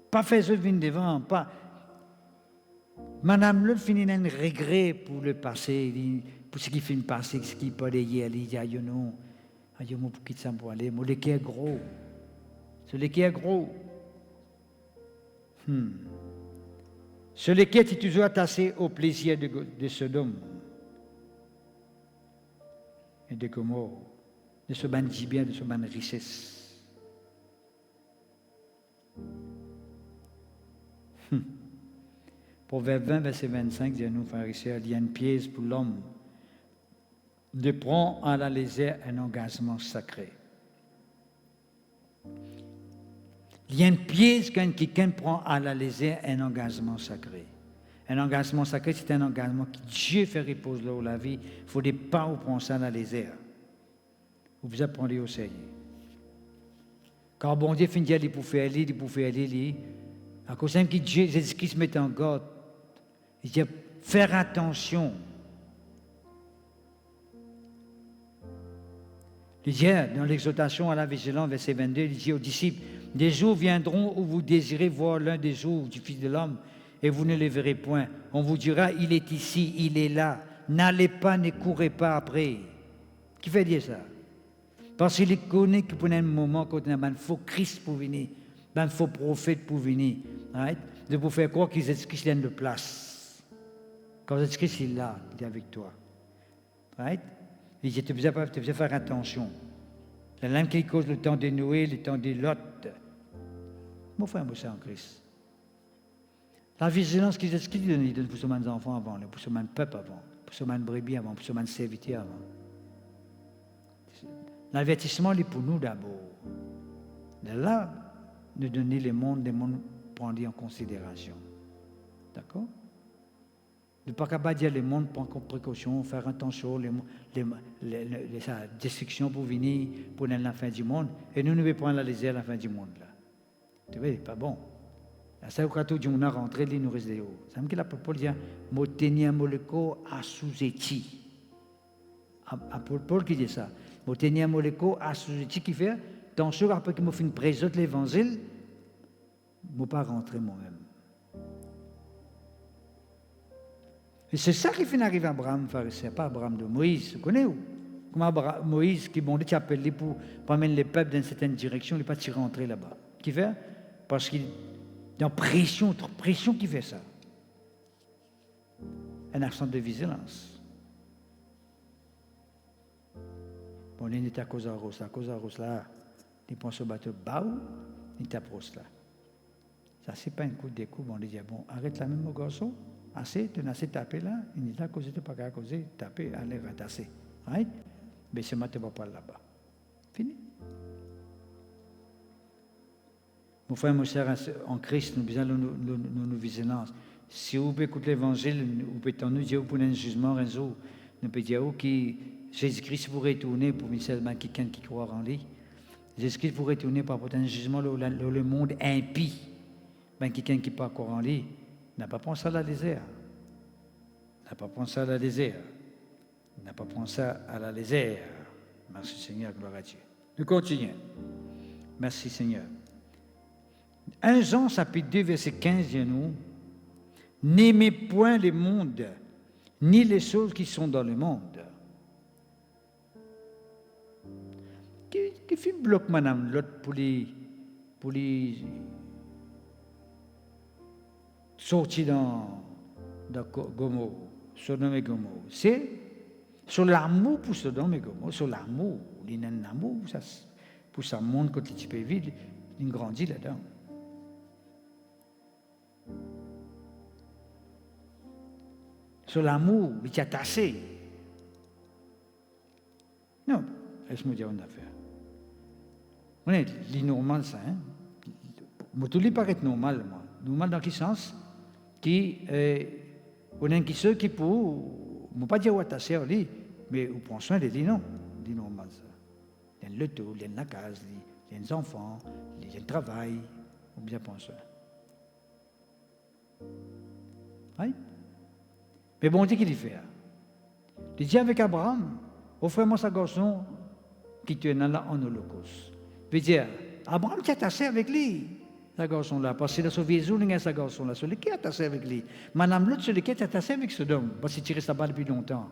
[SPEAKER 2] Pas faire ce vin devant, pas. Madame, l'autre finit un regret pour le passé, pour ce qui fait le passé, ce qui n'est pas derrière. Elle dit, non, pour quitter ça pour aller. Mon cœur gros. Celui qui est gros. Celui qui est toujours attaché au plaisir de Sodome et de Gomorrhe, de ce ban bien, de ce ban richesse. Proverbe 20, verset 25, dit à nous, frères et sœurs, il y a une pièce pour l'homme de prendre à la légère un engagement sacré. Il y a une pièce quand quelqu'un prend à la légère un engagement sacré. Un engagement sacré, c'est un engagement que Dieu fait reposer dans la vie. Il ne faut pas prendre ça à la légère. Vous apprenez au sérieux. Quand bon Dieu finit de pour faire aller, à cause que Dieu, Jésus-Christ met en garde, il dit faire attention. Il dit dans l'exhortation à la vigilance, verset 22, il dit aux disciples, des jours viendront où vous désirez voir l'un des jours du Fils de l'homme et vous ne le verrez point. On vous dira, il est ici, il est là. N'allez pas, ne courez pas après. Qui fait dire ça? Parce qu'il connaît que pour un moment, quand il y a un faux Christ pour venir, un faux prophète pour venir, right? De vous faire croire qu'ils Christ de place. Quand Christ est là, il est avec toi. Right? Il dit, tu devais faire attention. La langue qui cause le temps de Noé, le temps de Lot. Mon frère, moi, c'est en Christ. La vigilance qu'ils donne pour ce man enfants avant, pour ce man peuple avant, pour ce man brebis avant, pour ce man serviteur avant. L'avertissement est pour nous d'abord. De là, de donner les mondes prendre en considération. D'accord? Ne pas qu'à dire les mondes prendre précaution, faire attention, la destruction pour venir pour la fin du monde. Et nous ne devons pas la laisser à la fin du monde. Là. Tu vois, pas bon. Ça, quand tout le monde a rentré, il nous reste des hauts. Ça me dit la Paul dit, moi, tenir mon corps à sous-éti. Paul qui dit ça. Moi, tenir mon corps à sous-éti qui fait, tant sûr, après qu'il m'a fait une présente l'évangile, je ne pas rentrer moi-même. Et c'est ça qui fait arriver à Abraham, c'est pas Abraham de Moïse, vous connaissez où? Comment Moïse, qui bon Dieu appelé pour amener les peuples dans une certaine direction, il n'est pas tiré rentrer là-bas. Qui fait? Parce qu'il y a une pression, trop pression qui fait ça. Un accent de vigilance. Bon, il est à cause de Rose là, il pense au bateau Baou, il t'approche là. Ça, c'est pas un coup de coup, bon, il dit, bon, arrête la même, mon garçon. Assez, tu n'as assez tapé là, il n'est pas causé, tu n'as pas qu'à causer, taper, allez, ratasser. Right? Mais c'est moi, tu ne vas pas là-bas. Fini. Mon frère, mon cher, en Christ, nous besoin nous vigilance. Si vous pouvez écouter l'évangile, vous pouvez nous dire pour un jugement, un jour, nous pouvons dire que Jésus-Christ vous retourner pour seulement quelqu'un qui croit en lui. Jésus-Christ vous retourner pour apporter un jugement dans le monde impie. Ben, quelqu'un qui ne pas croire en lui. N'a pas pensé à la désert. N'a pas pensé à la désert. N'a pas pensé à la désert. Merci Seigneur, gloire à Dieu. Nous continuons. Merci Seigneur. 1 Jean, chapitre 2, verset 15, dit nous, n'aimez point le monde, ni les choses qui sont dans le monde. Qui fait bloc, madame, l'autre pour les sorti dans Gomorrhe, Sodome et Gomorrhe. C'est sur l'amour pour Sodome et Gomorrhe, sur l'amour. Il y a un amour pour ça monde quand tu peux vivre, il grandit là-dedans. Sur l'amour, il est attaché. Non, laisse-moi dire une affaire. On est normal ça, hein? Moi, tout lui paraît normal, moi. Normal dans quel sens? On a ceux qui pour, ne pas dire attaché à lui, mais on prend soin de lui, non. C'est normal ça. Il y a le tout, il y a la case, il y a les enfants, il y a le travail, on bien penser. Oui? Mais bon Dieu, qu'il y fait. Il dit avec Abraham, offrez-moi sa garçon qui tue là en holocauste. Il veut dire, Abraham s'est attaché avec lui. Ce garçon-là, parce que sur Jésus, il y a ce garçon-là, celui qui est attaché avec lui. Madame l'autre, celui qui est attaché avec Sodome, parce qu'il tire sa balle depuis longtemps.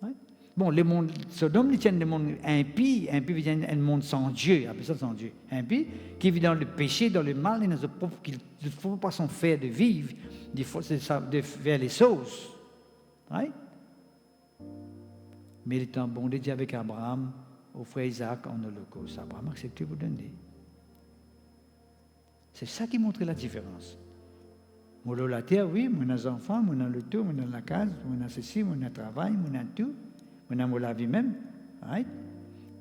[SPEAKER 2] Ouais? Bon, le monde Sodome, il tient le monde impie veut dire un monde sans Dieu, appelle ça sans Dieu. Impie, qui vit dans le péché, dans le mal, et dans ce propre qu'il ne faut pas s'en faire de vivre, il faut de faire les choses. Right? Mais il est en bon Dieu avec Abraham, offre Isaac en holocauste. Abraham a accepté pour donner. C'est ça qui montre la différence. Moi, la terre, oui, moi, les enfants, moi, le tout, moi, la case, moi, ceci, moi, le travail, moi, tout. Moi, la vie même. Right?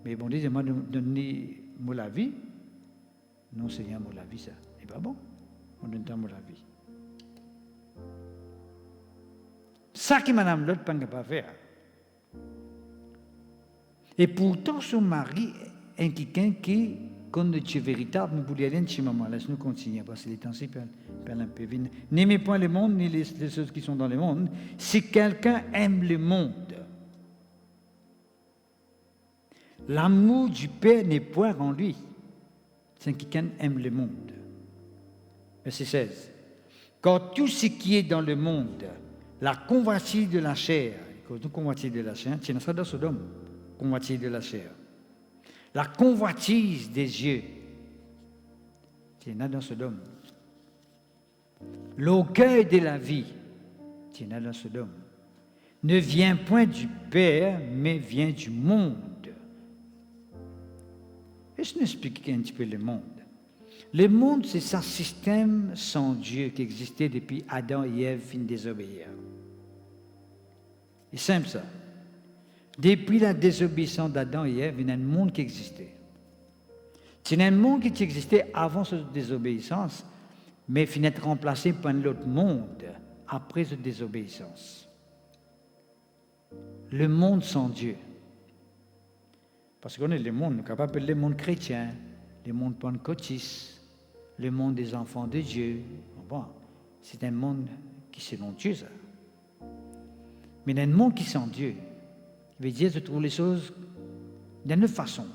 [SPEAKER 2] Mais bon Dieu, moi, donner moi la vie. Non, Seigneur, moi la vie, ça. C'est pas bon. On donne tant moi la vie. Ça que Madame Lot ne peut pas faire. Et pourtant, son mari est quelqu'un qui, comme le Dieu véritable, nous voulons aller chez maman. Laisse-nous continuer, parce que les temps, c'est un peu vite. N'aimez point le monde, ni les choses qui sont dans le monde. Si quelqu'un aime le monde, l'amour du Père n'est point en lui. C'est quelqu'un qui aime le monde. Verset 16. Car tout ce qui est dans le monde, la convoitise de la chair, convoitise de la chair, c'est ça dans Sodome, convoitise de la chair. La convoitise des yeux, c'est dans Sodome. L'orgueil de la vie, c'est dans Sodome. Ne vient point du Père, mais vient du monde. Et je m'explique un petit peu le monde. Le monde, c'est ce système sans Dieu qui existait depuis Adam et Ève fin désobéir. C'est simple ça. Depuis la désobéissance d'Adam et Ève, il y a un monde qui existait. C'est un monde qui existait avant cette désobéissance, mais finit d'être remplacé par un autre monde après cette désobéissance. Le monde sans Dieu. Parce qu'on est le monde, on est capable d'appeler le monde chrétien, le monde pentecôtiste, le monde des enfants de Dieu. Bon, c'est un monde qui est selon Dieu, ça. Mais il y a un monde qui est sans Dieu. Il veut dire de trouver les choses d'une autre façon.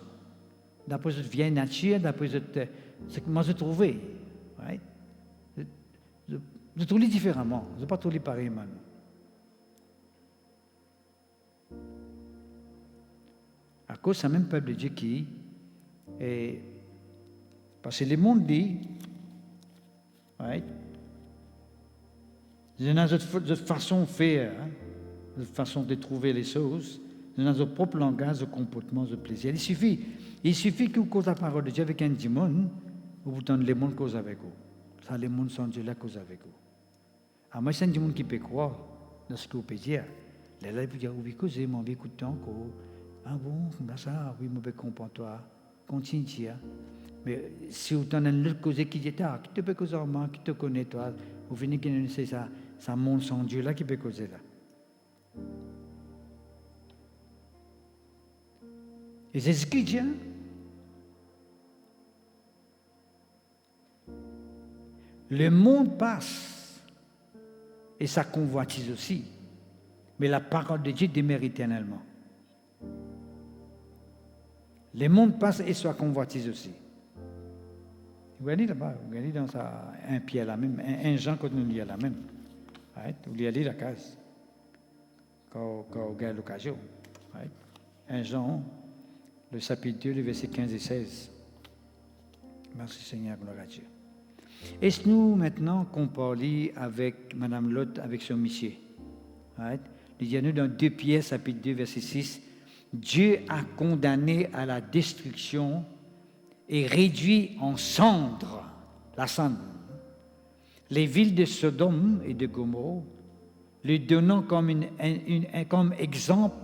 [SPEAKER 2] D'après cette vieille nature, d'après ce que moi je trouvais. Right? Je trouve les différemment. Je ne pas trouver pareillement. À cause de ce même peuple de Dieu qui est. Parce que le monde dit, right? Il y a notre façon de faire, notre façon de trouver les choses, il y a notre propre langage de comportement, de plaisir. Il suffit que vous causez la parole de Dieu avec un démon, vous donne le monde cause avec vous. Ça, le monde sans Dieu là cause avec vous. À moi, c'est un démon qui peut croire dans ce que vous pouvez dire. Là, il peut dire, oui, causer, mon vie coûte tant que. Ah bon, comme ça, oui, mauvais comportement, continue. Mais si vous avez une autre cause qui dit, qui te peut causer en moi, qui te connaît, toi, vous finissez que c'est ça monde sans Dieu là qui peut causer là. Et c'est ce qu'il dit. Le monde passe et ça convoitise aussi, mais la parole de Dieu demeure éternellement. Le monde passe et ça convoitise aussi. Vous regardez là-bas, vous regardez dans un pied là même, un Jean quand nous lisons là même. Vous lisez la case quand vous avez l'occasion. Un Jean, le chapitre 2, le verset 15 et 16. Merci Seigneur, gloire à Dieu. Est-ce nous maintenant qu'on parle avec Mme Lot, avec son monsieur? Il y a nous dans 2 Pierre, chapitre 2, verset 6. Dieu a condamné à la destruction et réduit en cendres, la cendre, les villes de Sodome et de Gomorrhe, les donnant comme exemple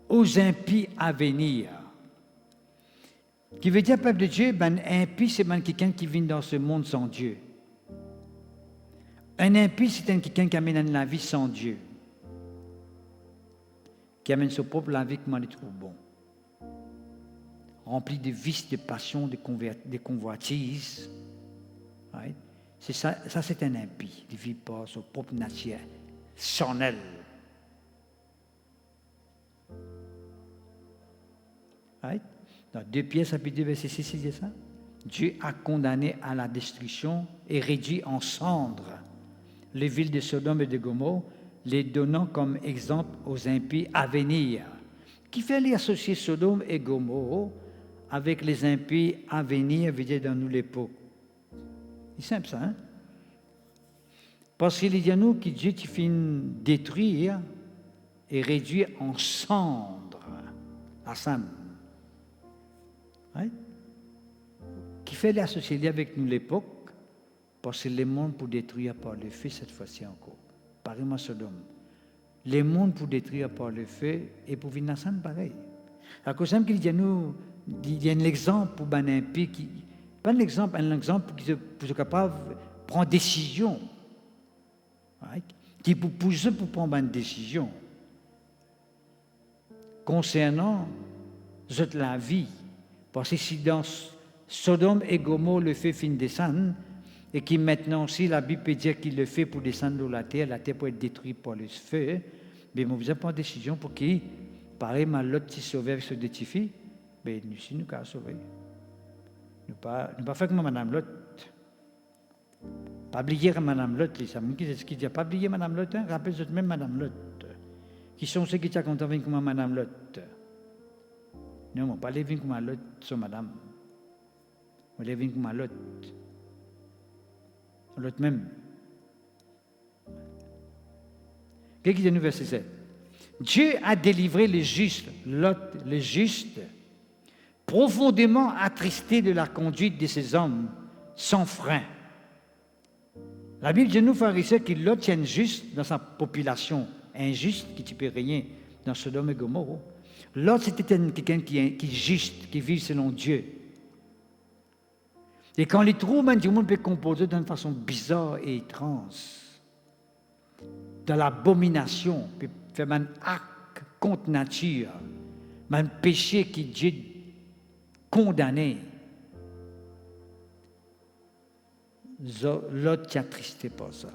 [SPEAKER 2] aux impies à venir. Qui veut dire, peuple de Dieu, ben impie, c'est ben quelqu'un qui vit dans ce monde sans Dieu. Un impie, c'est quelqu'un qui amène la vie sans Dieu. Qui amène son propre la vie comme on les trouve bon. Rempli de vices, de passions, de convoitises. Right? C'est ça c'est un impie. Il ne vit pas son propre nature sans elle. Right? Dans 2 Pierre, chapitre 2, verset 6, il dit ça. Dieu a condamné à la destruction et réduit en cendres les villes de Sodome et de Gomorrhe, les donnant comme exemple aux impies à venir. qui fait les associer Sodome et Gomorrhe avec les impies à venir, veut dire dans nous l'époque. C'est simple ça, hein? Parce qu'il y a nous qui Dieu qui finit détruire et réduire en cendres, à Sam. Right? Qui fait l'associer avec nous l'époque, parce que les mondes pour détruire par le feu cette fois-ci encore. Pareillement Sodome. Les mondes pour détruire par le feu et pour venir ensemble pareil. À cause de qu'il y a nous, il y a un exemple pour un impie qui, pas un exemple qui est capable de prendre décision, right? Qui pour pousser pour prendre une décision concernant la vie. Parce que si dans Sodome et Gomorrhe le feu fin descendre, et qui maintenant aussi la Bible peut dire qu'il le fait pour descendre dans la terre peut être détruite par le feu, mais on vous prend une décision pour qui, pareil, l'autre qui sauvé avec ce défi, mais nous aussi nous avons sauvé. Nous pas faire comme Madame Lot. Pas oublier Madame Lot, les amis qui disent pas oublier Madame Lot, hein? Rappelez-vous même Madame Lot. Qui sont ceux qui sont contents comme Madame Lot. Non, on pas les vins comme Lot, sur Madame. On les vins comme Lot. L'autre même. Qu'est-ce qu'il dit nous verset 7? Dieu a délivré le juste, Lot, le juste, profondément attristé de la conduite de ces hommes sans frein. La Bible dit nous, pharisiens, que Lot tient juste dans sa population injuste, qui ne peut rien dans Sodome et Gomorrhe. Lot, c'était quelqu'un qui est juste, qui vit selon Dieu. Et quand les trouve, du monde peut composer d'une façon bizarre et étrange, de l'abomination, peut faire un acte contre nature, un péché qui Dieu condamné. L'autre qui attristé par ça.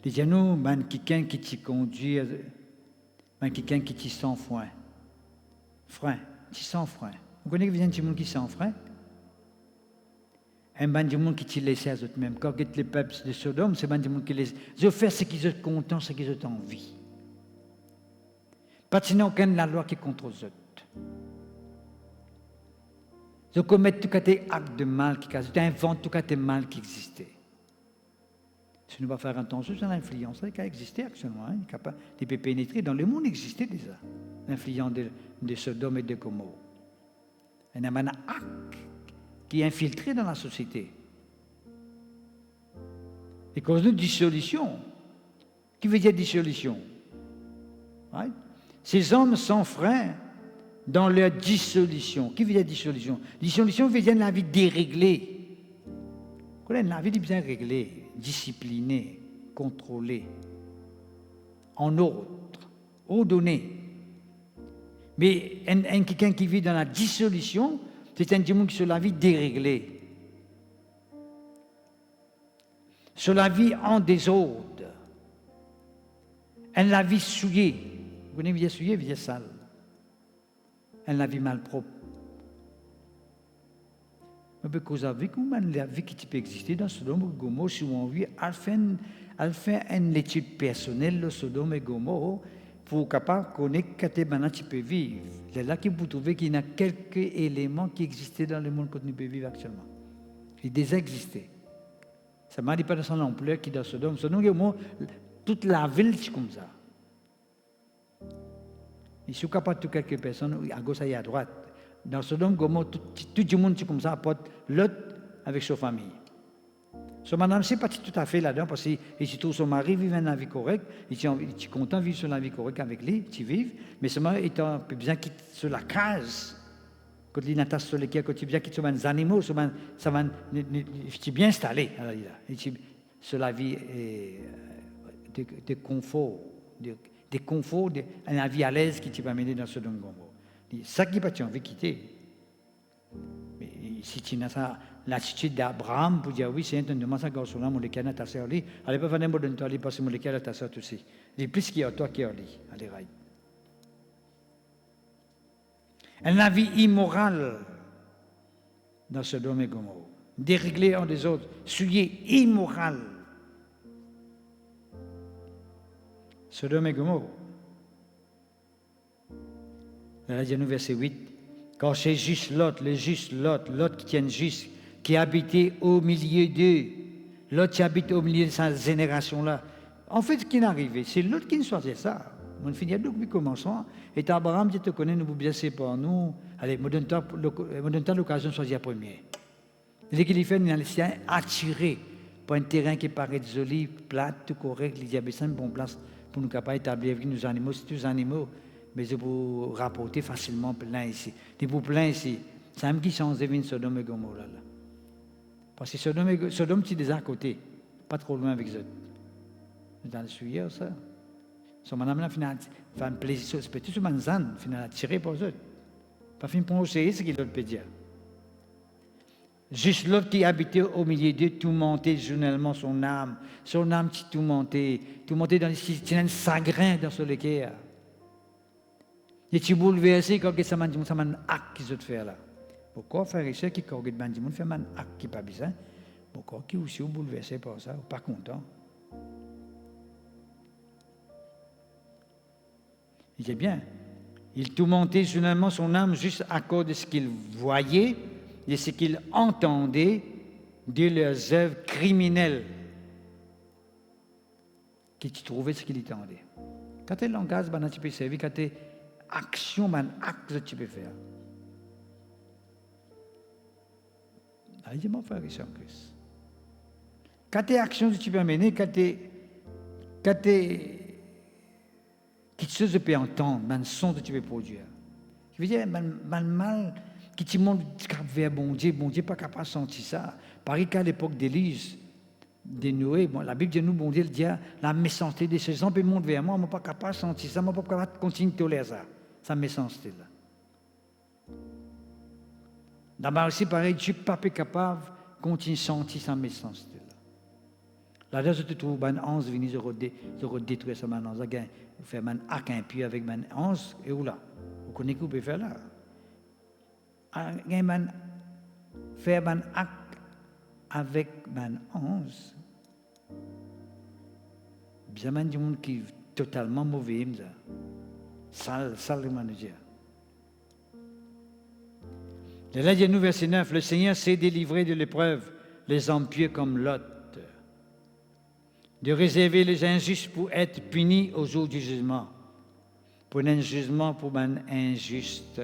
[SPEAKER 2] Les gens, quelqu'un qui t'y conduit, quelqu'un qui t'y sans frein. Frein. Qui sans frein. Vous connaissez des gens qui sans frein? Un ban de monde qui t'y laisse à eux mêmes. Quand les peuples de Sodome, c'est un ban de monde qui laisse. Ils font ce qu'ils ont content, ce qu'ils ont envie. Pas de sinon aucune la loi qui contrôle eux. Ils commettent tout cas des actes de mal, ils inventent tout cas des mal qui existaient. Si nous ne pas faire attention, c'est l'influence qui a existé actuellement. Hein, qui peut pénétrer dans le monde existait déjà. L'influence de Sodome et de Gomorrhe. Il y a un acte qui est infiltré dans la société. Et cause de dissolution. Qui veut dire dissolution? Right? Ces hommes sans frein dans leur dissolution. Qui veut dire dissolution? Dissolution veut dire la vie déréglée. La vie est bien réglée, disciplinée, contrôlée, en ordre, ordonnée. Mais quelqu'un qui vit dans la dissolution, c'est un démon qui sur la vie déréglée, sur la vie en désordre, la vie souillée. Vous connaissez bien souillée, bien sale. La vie malpropre. Mais cause avec la vie qui peut exister dans Sodome et Gomorrhe, si on veut, elle fait une étude personnelle de Sodome et Gomorrhe pour capable de connaître que tu peux vivre. C'est là que vous trouvez qu'il y a quelques éléments qui existaient dans le monde que nous pouvons vivre actuellement. Ils déjà existaient. Ça ne dit pas de son ampleur qui est dans Sodome. Sodome, toute la ville c'est comme ça. Il suis capable de quelques personnes à gauche et à droite. Dans Sodome, Gomorrhe, tout le monde est comme ça, apporte l'autre avec sa famille. Son madame, c'est pas tout à fait là-dedans, parce qu'il trouve son mari vivre une vie correcte, il est content de vivre sur la vie correcte avec lui, il vit, mais son mari est un peu bien quitter sur la case. Quand il est sur lesquels, quand il bien quitter sur les animaux, ça va bien installé. Sur la vie de confort, de confort, une vie à l'aise qui va mener dans ce don Gomorrhe. Ça qui va tu envie de quitter. Mais si tu as l'attitude d'Abraham pour dire oui, c'est un demande ça garçon-là, mon léquel à ta sœur, allez pas faire un mot de toi, allez passer mon léquel à ta sœur aussi. Il est plus qu'il y a toi qui allez, allez rail. La vie immorale dans Sodome et Gomorrhe, déréglée en des autres, souillée, immorale. Sodome et Gomorrhe. Là, il y a verset 8. Quand c'est juste Lot, Lot qui tient juste, qui habitait au milieu d'eux, Lot qui habite au milieu de cette génération-là. En fait, ce qui est arrivé, c'est Lot qui nous choisit ça. On finit depuis le commencement. Et Abraham dit, te connais, nous vous blessez par nous. Allez, me donne l'occasion de choisir le premier. Ce qu'il fait, il est attiré par un terrain qui paraît joli, plat, tout correct, il y a besoin de bonne place pour nous capables d'établir avec nos animaux. C'est tous les animaux, mais je vous rapporter facilement plein ici. Il vous plein ici. C'est un qui change de vie Sodome et Gomorrhe là. Parce que Sodome, c'est déjà à côté, pas trop loin avec eux. Dans le sujet, ça. So, madame, fait un plaisir, c'est tout ce manzan, finalement, attiré pour eux. Pas fin pour essayer ce qu'il peut dire. Juste l'autre qui habitait au milieu d'eux, tout montait journellement son âme qui tout montait dans les un chagrin dans ce cœur. Il est bouleversé quand ça m'a dit un acte qu'ils ont fait là. Pourquoi frère et sœurs qui corrigent ben dit fait un acte qui pas besoin. Pourquoi qui aussi bouleversé par ça, ou pas content. Il dit bien, il tourmentait journellement son âme juste à cause de ce qu'il voyait et ce qu'il entendait de leurs œuvres criminelles qui trouvait ce qu'il entendait. Quand tu es langage, tu peux servir, quand tu es action, acte, tu peux faire. Allez, mon frère, il s'en Christ. Quand tu es action, tu peux mener, quand tu es quelque chose que tu peux entendre, un son que tu peux produire. Je veux dire, mal qui te montre vers bon Dieu pas capable de sentir ça. Pareil qu'à l'époque d'Élise, de Noé, bon, la Bible dit nous, bon Dieu, dit la méchanceté de ces gens peut monter vers moi, je ne suis pas capable de sentir ça, je ne suis pas capable de continuer de tolérer ça. Ça méchanceté là. D'abord aussi, pareil, Dieu n'est pas capable de continuer de sentir sa méchanceté là. Là, je te trouve, ben 11 venir de détruire ça maintenant. Vous faites un acte impur avec ben 11, et où là? Vous connaissez ce que vous pouvez faire là? Faire un acte avec ben 11. Bien du monde qui est totalement mauvais, sale de Dieu. Là, il y a nous, verset 9, le Seigneur s'est délivré de l'épreuve, les hommes pieux comme Lot, de réserver les injustes pour être punis au jour du jugement, pour un jugement pour un injuste,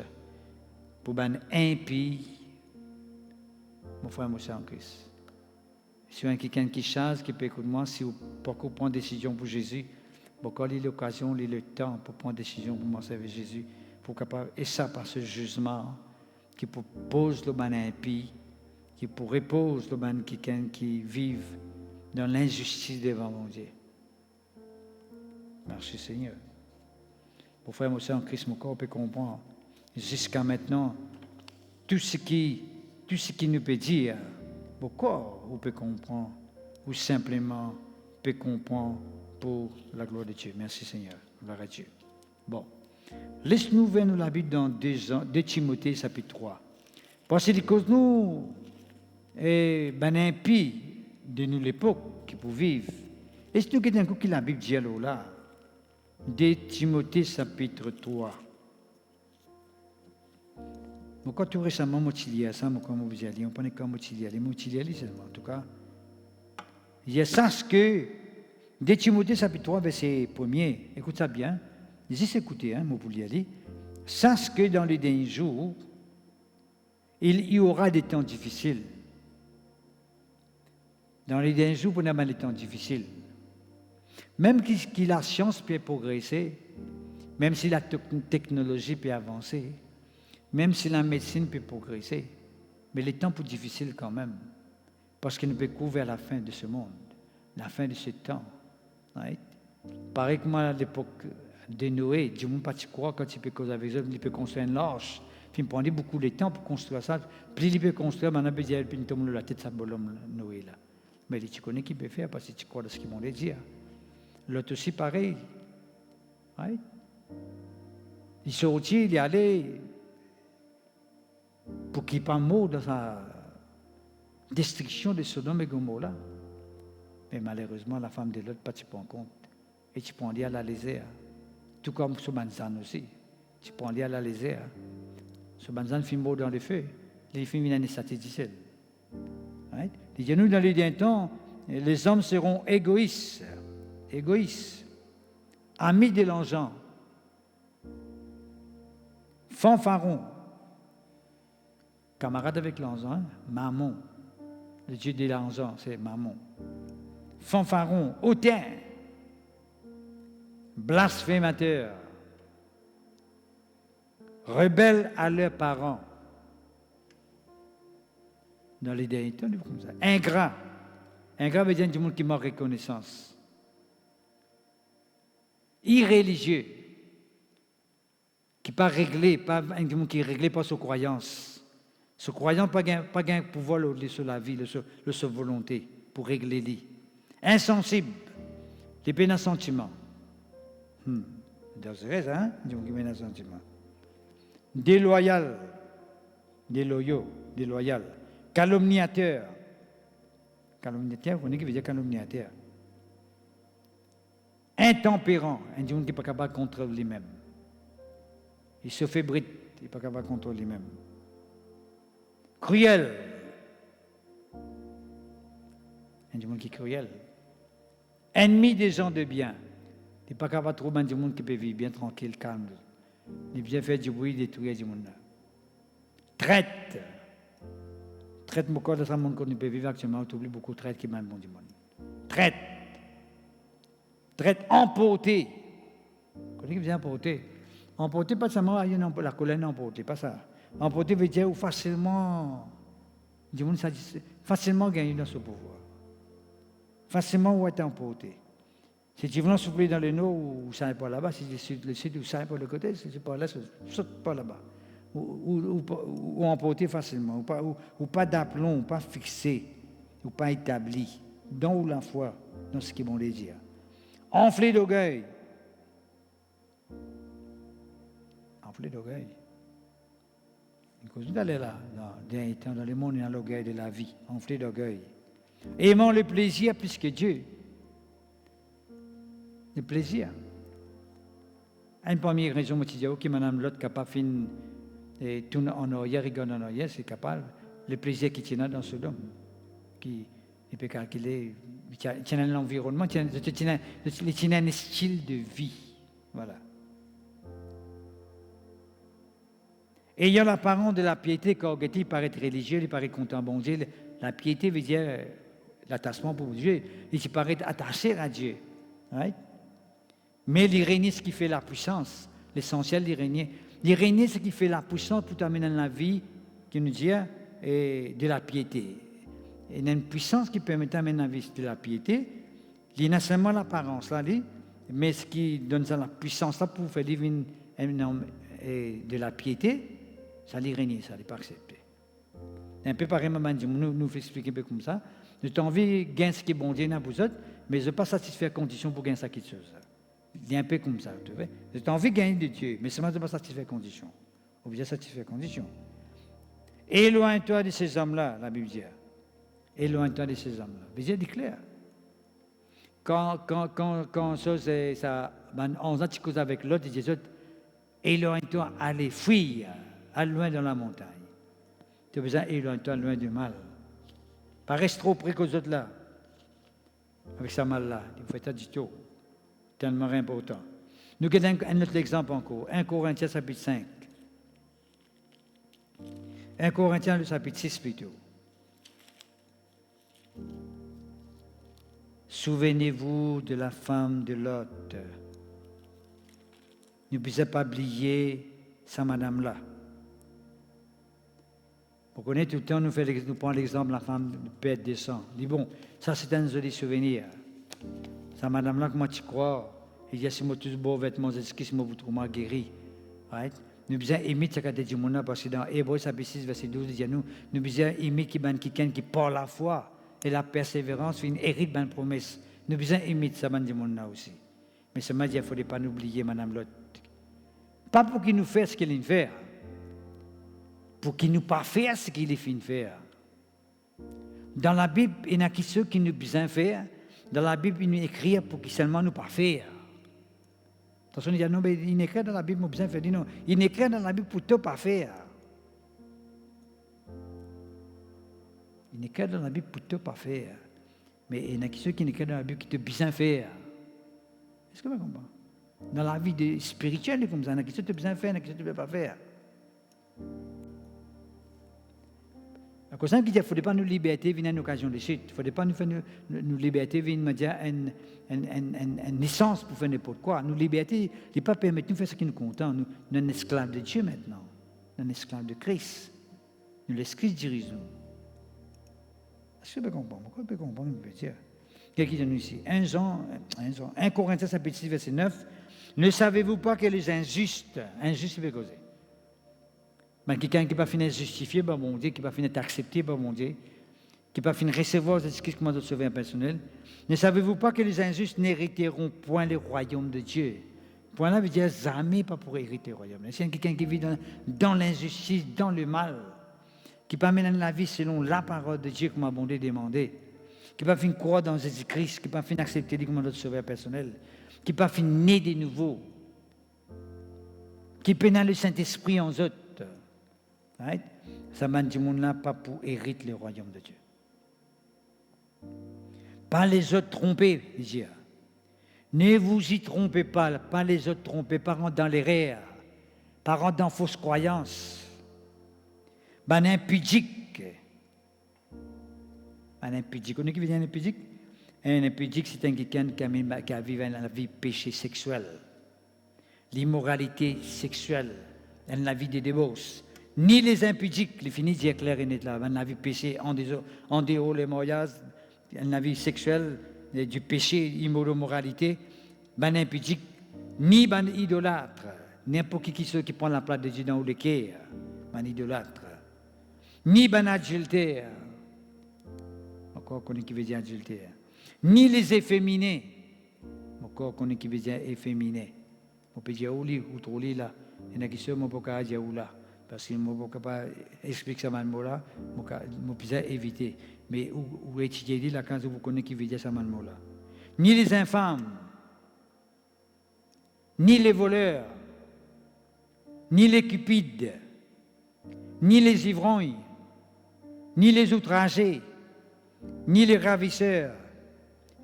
[SPEAKER 2] pour un impie. Mon frère, moi, c'est en Christ. Si vous avez quelqu'un qui chasse, qui peut écouter moi, si vous pouvez prendre une décision pour Jésus, pourquoi il y a l'occasion, il y a le temps pour prendre une décision pour moi servir Jésus, pour capable, et ça par ce jugement, qui pose le ban impie, qui repose le ban quelqu'un qui vive dans l'injustice devant mon Dieu. Merci Seigneur. Mon frère, moi, c'est en Christ, mon corps peut comprendre. Jusqu'à maintenant, tout ce qui nous peut dire, mon corps, vous peut comprendre, ou simplement peut comprendre pour la gloire de Dieu. Merci Seigneur. Gloire à Dieu. Bon. Laisse-nous vers nous la Bible dans 2 Timothée, chapitre 3. Parce que cause nous, ben impie de nous l'époque qui pour vivre. Est-ce que nous avons la Bible dit là? 2 Timothée, chapitre 3. Quand tout récemment, je suis ça, comme vous allez, on connaît comme je suis allé seulement, en tout cas. Il y a ça ce que 2 Timothée, chapitre 3, verset 1er, écoute ça bien. Juste écoutez, moi vous l'y aller. Sache que dans les derniers jours, il y aura des temps difficiles. Dans les derniers jours, on a des temps difficiles. Même que la science peut progresser, même si la technologie peut avancer, même si la médecine peut progresser, mais les temps sont difficiles quand même, parce qu'il ne peut couvrir la fin de ce monde, la fin de ce temps. Right? Pareil que moi, à l'époque de Noé, Dieu ne peut pas croire quand il peut causer avec eux, il peut construire une arche. Puis il prend beaucoup de temps pour construire ça. Plus il peut construire, maintenant il peut dire, puis il tombe la tête de Noé là. Mais tu connais qui peut faire parce que tu crois de ce qu'ils vont le dire. L'autre aussi pareil. Right? Il sortit, il est allé pour qu'il n'y ait pas mot dans sa destruction de Sodome et Gomorrhe là. Mais malheureusement, la femme de l'autre ne pas en compte. et tu prends à la légère. Tout comme ce banzan aussi. Tu prends à la légère. Ce banzan fait mot dans le feu. Les films viennent satisfaire. Right? Dis-nous dans le dernier temps, les hommes seront égoïstes, amis de l'argent, fanfarons, camarades avec l'argent, mammon. Le dieu de l'argent, c'est mammon. Fanfarons, hautains, blasphémateurs, rebelles à leurs parents. Dans les derniers temps, comme ça. Ingrat veut dire du monde qui manque reconnaissance. Irréligieux, qui pas réglé, pas un monde qui est réglé par sa croyance. Ce croyant pas gain pouvoir sur la vie, le sa volonté pour régler lui. Insensible, des peines à sentiment. C'est ça, hein? Du monde qui mène à sentiment. Déloyal, déloyal. Calomniateur. Calomniateur, vous connaissez qui veut dire calomniateur. Intempérant, un monde qui n'est pas capable de contrôler lui-même. Il se fait bride, il n'est pas capable de contrôler lui-même. Cruel. Un monde qui est cruel. Ennemi des gens de bien. Il n'est pas capable de trouver un monde qui peut vivre bien tranquille, calme. Il bien faire du bruit, détruire du monde. Traite. Traite, mon corps de ça, mon corps ne peut vivre actuellement. On oublie beaucoup de traite qui m'a bon du monde. Traite. Traite emporté. Vous connaissez ce que veut dire emporté? Emporté, pas seulement la colonne emportée, pas ça. Emporté veut dire facilement, du monde facilement gagner dans ce pouvoir. Facilement ou être emporté. Si tu veux souffler dans le nord ou ça n'est pas là-bas, si tu le sud ou ça n'est pas le côté, si tu pas là, saute pas là-bas. Ou emporté facilement, ou pas d'aplomb, ou pas fixé, ou pas établi, dans ou la foi, dans ce qu'ils vont les dire. Enflé d'orgueil. Enflé d'orgueil. Vous allez là, dans le monde, dans l'orgueil de la vie, enflé d'orgueil. Aimant le plaisir plus que Dieu. Le plaisir. Une première raison, je dis, ok, madame, l'autre capable de tourner en arrière, regarder en arrière, c'est capable. Le plaisir qui tient dans ce homme, qui peut calculer, il tient l'environnement, il tient un style de vie. Voilà. Ayant l'apparence de la piété, quand il paraît religieux, il paraît content bon Dieu. La piété veut dire l'attachement pour Dieu. Il paraît attaché à Dieu. Right? Mais l'irrénie, ce qui fait la puissance, l'essentiel l'irrénie. L'irrénie, ce qui fait la puissance pour t'amener dans la vie, qui nous dit, de la piété. Il y a une puissance qui permet d'amener dans la vie de la piété. Il y a seulement l'apparence là, mais ce qui donne ça la puissance là pour faire vivre de la piété, ça l'irrénie, ça n'est pas accepté. Un peu pareil, nous fait expliquer un peu comme ça. Nous avons envie de gagner ce qui est bon Dieu dans vous autres, mais je ne pas satisfaire condition pour gagner ça qui est chose. Il est un peu comme ça, tu vois. J'ai envie de gagner de Dieu, mais seulement de ne pas satisfaire condition. On veut dire satisfaire condition. Éloigne-toi de ces hommes-là, la Bible dit. Éloigne-toi de ces hommes-là. La Bible dit clair. Quand ça, on a cause avec l'autre, il dit éloigne-toi, allez fuir, à loin dans la montagne. Tu as besoin éloigne-toi loin du mal. Pas reste trop près qu'aux autres là. Avec ce mal-là, il faut être du tout. Tellement important. Nous avons un autre exemple encore. 1 Corinthiens chapitre 5. 1 Corinthiens le chapitre 6 plutôt. Souvenez-vous de la femme de Lot. Ne puissiez pas oublier sa madame-là. Vous connaissez tout le temps, nous prenons l'exemple de la femme de père de sang. Dis bon, ça c'est un joli souvenir. Sa madame-là, comment tu crois? Il y a si moi tous beaux vêtements, est-ce moi vous trouvez guéri? Right? Nous besoin imiter ce qu'a dit Mouna parce que dans Hébreux chapitre 6 verset 12 il dit nous besoin imiter qui par la foi et la persévérance fait une hérite de promesse. Nous besoin imiter ça dit Mouna aussi. Mais ça m'a dit il faut pas nous oublier madame Lot. Pas pour qu'il nous fasse ce qu'il vient faire. Pour qu'il nous pas faire ce qu'il vient faire. Dans la Bible, il y a ceux qui nous besoin faire. Dans la Bible, il nous écrit pour qu'il seulement nous pas faire. Attention, il y a non, mais il écrit dans la Bible, mon besoin fait dire non. Il écrit dans la Bible pour tout pas faire. Il écrit dans la Bible pour tout pas faire. Mais il y en a ceux qui écrivent dans la Bible qui te bien faire. Est-ce que vous comprenez? Dans la vie spirituelle, comme ça, il y en a qui te bien faire, il y en a qui te pas faire. À cause de ça, il ne faut pas nous liberté venir à une occasion de chute. Il ne faut pas nous faire nous liberté venir une naissance pour faire n'importe quoi. Nous liberté, il ne pas permettre de nous faire ce qui nous content. Nous sommes esclaves de Dieu maintenant. Nous sommes esclaves de Christ. Nous laissons Christ diriger nous. Est-ce que vous comprenez? Pourquoi vous comprenez ce que je veux dire? Qu'est-ce qu'il dit ici? 1 Corinthiens chapitre 6, verset 9. Ne savez-vous pas que les injustes veut causer? Mais quelqu'un qui n'a pas fini de justifier par mon Dieu, qui n'a pas fini d'accepter par mon Dieu, qui n'a pas fini de recevoir ce qui commande de sauver un personnel, ne savez-vous pas que les injustes n'hériteront point le royaume de Dieu? Point là veut dire jamais pas pour hériter le royaume. C'est quelqu'un qui vit dans l'injustice, dans le mal, qui n'a pas mené la vie selon la parole de Dieu, comme a bon Dieu demandé, qui n'a pas fini de croire dans Jésus-Christ, qui n'a pas fini d'accepter le commande de sauver un personnel, qui n'a pas fini de naître de nouveau, qui pénale le Saint-Esprit en eux. Right? Ça m'a dit monde là pas pour hériter le royaume de Dieu. Pas les autres trompés, dit. Ne vous y trompez pas, pas les autres trompés, pas rentrer dans l'erreur, pas rentrer dans fausses croyances. Ben impudique. Un impudique. Vous connaissez qui veut dire un impudique? Un impudique, c'est quelqu'un qui a vécu la vie péché sexuel, l'immoralité sexuelle, la vie des débauches. Ni les impudiques, les finis dire clair et net là, la vie péché en dehors les mariages, la vie sexuelle, du péché, immoralité, ben impudique, ni ben idolâtre, n'importe qui ceux qui prend la place de Dieu dans le cœur, ben idolâtre, ni ben adultère, encore qu'on est qui veut dire adultère, ni les efféminés, encore qu'on est qui veut dire efféminé, on peut dire ouli ou trop là, il y en a qui se mon pas dire ou là. Parce que je ne peux pas expliquer ça mot-là, je peux éviter. Mais où étudier là quand vous connaissez qui veut dire ça mot-là. Ni les infâmes, ni les voleurs, ni les cupides, ni les ivrognes, ni les outragés, ni les ravisseurs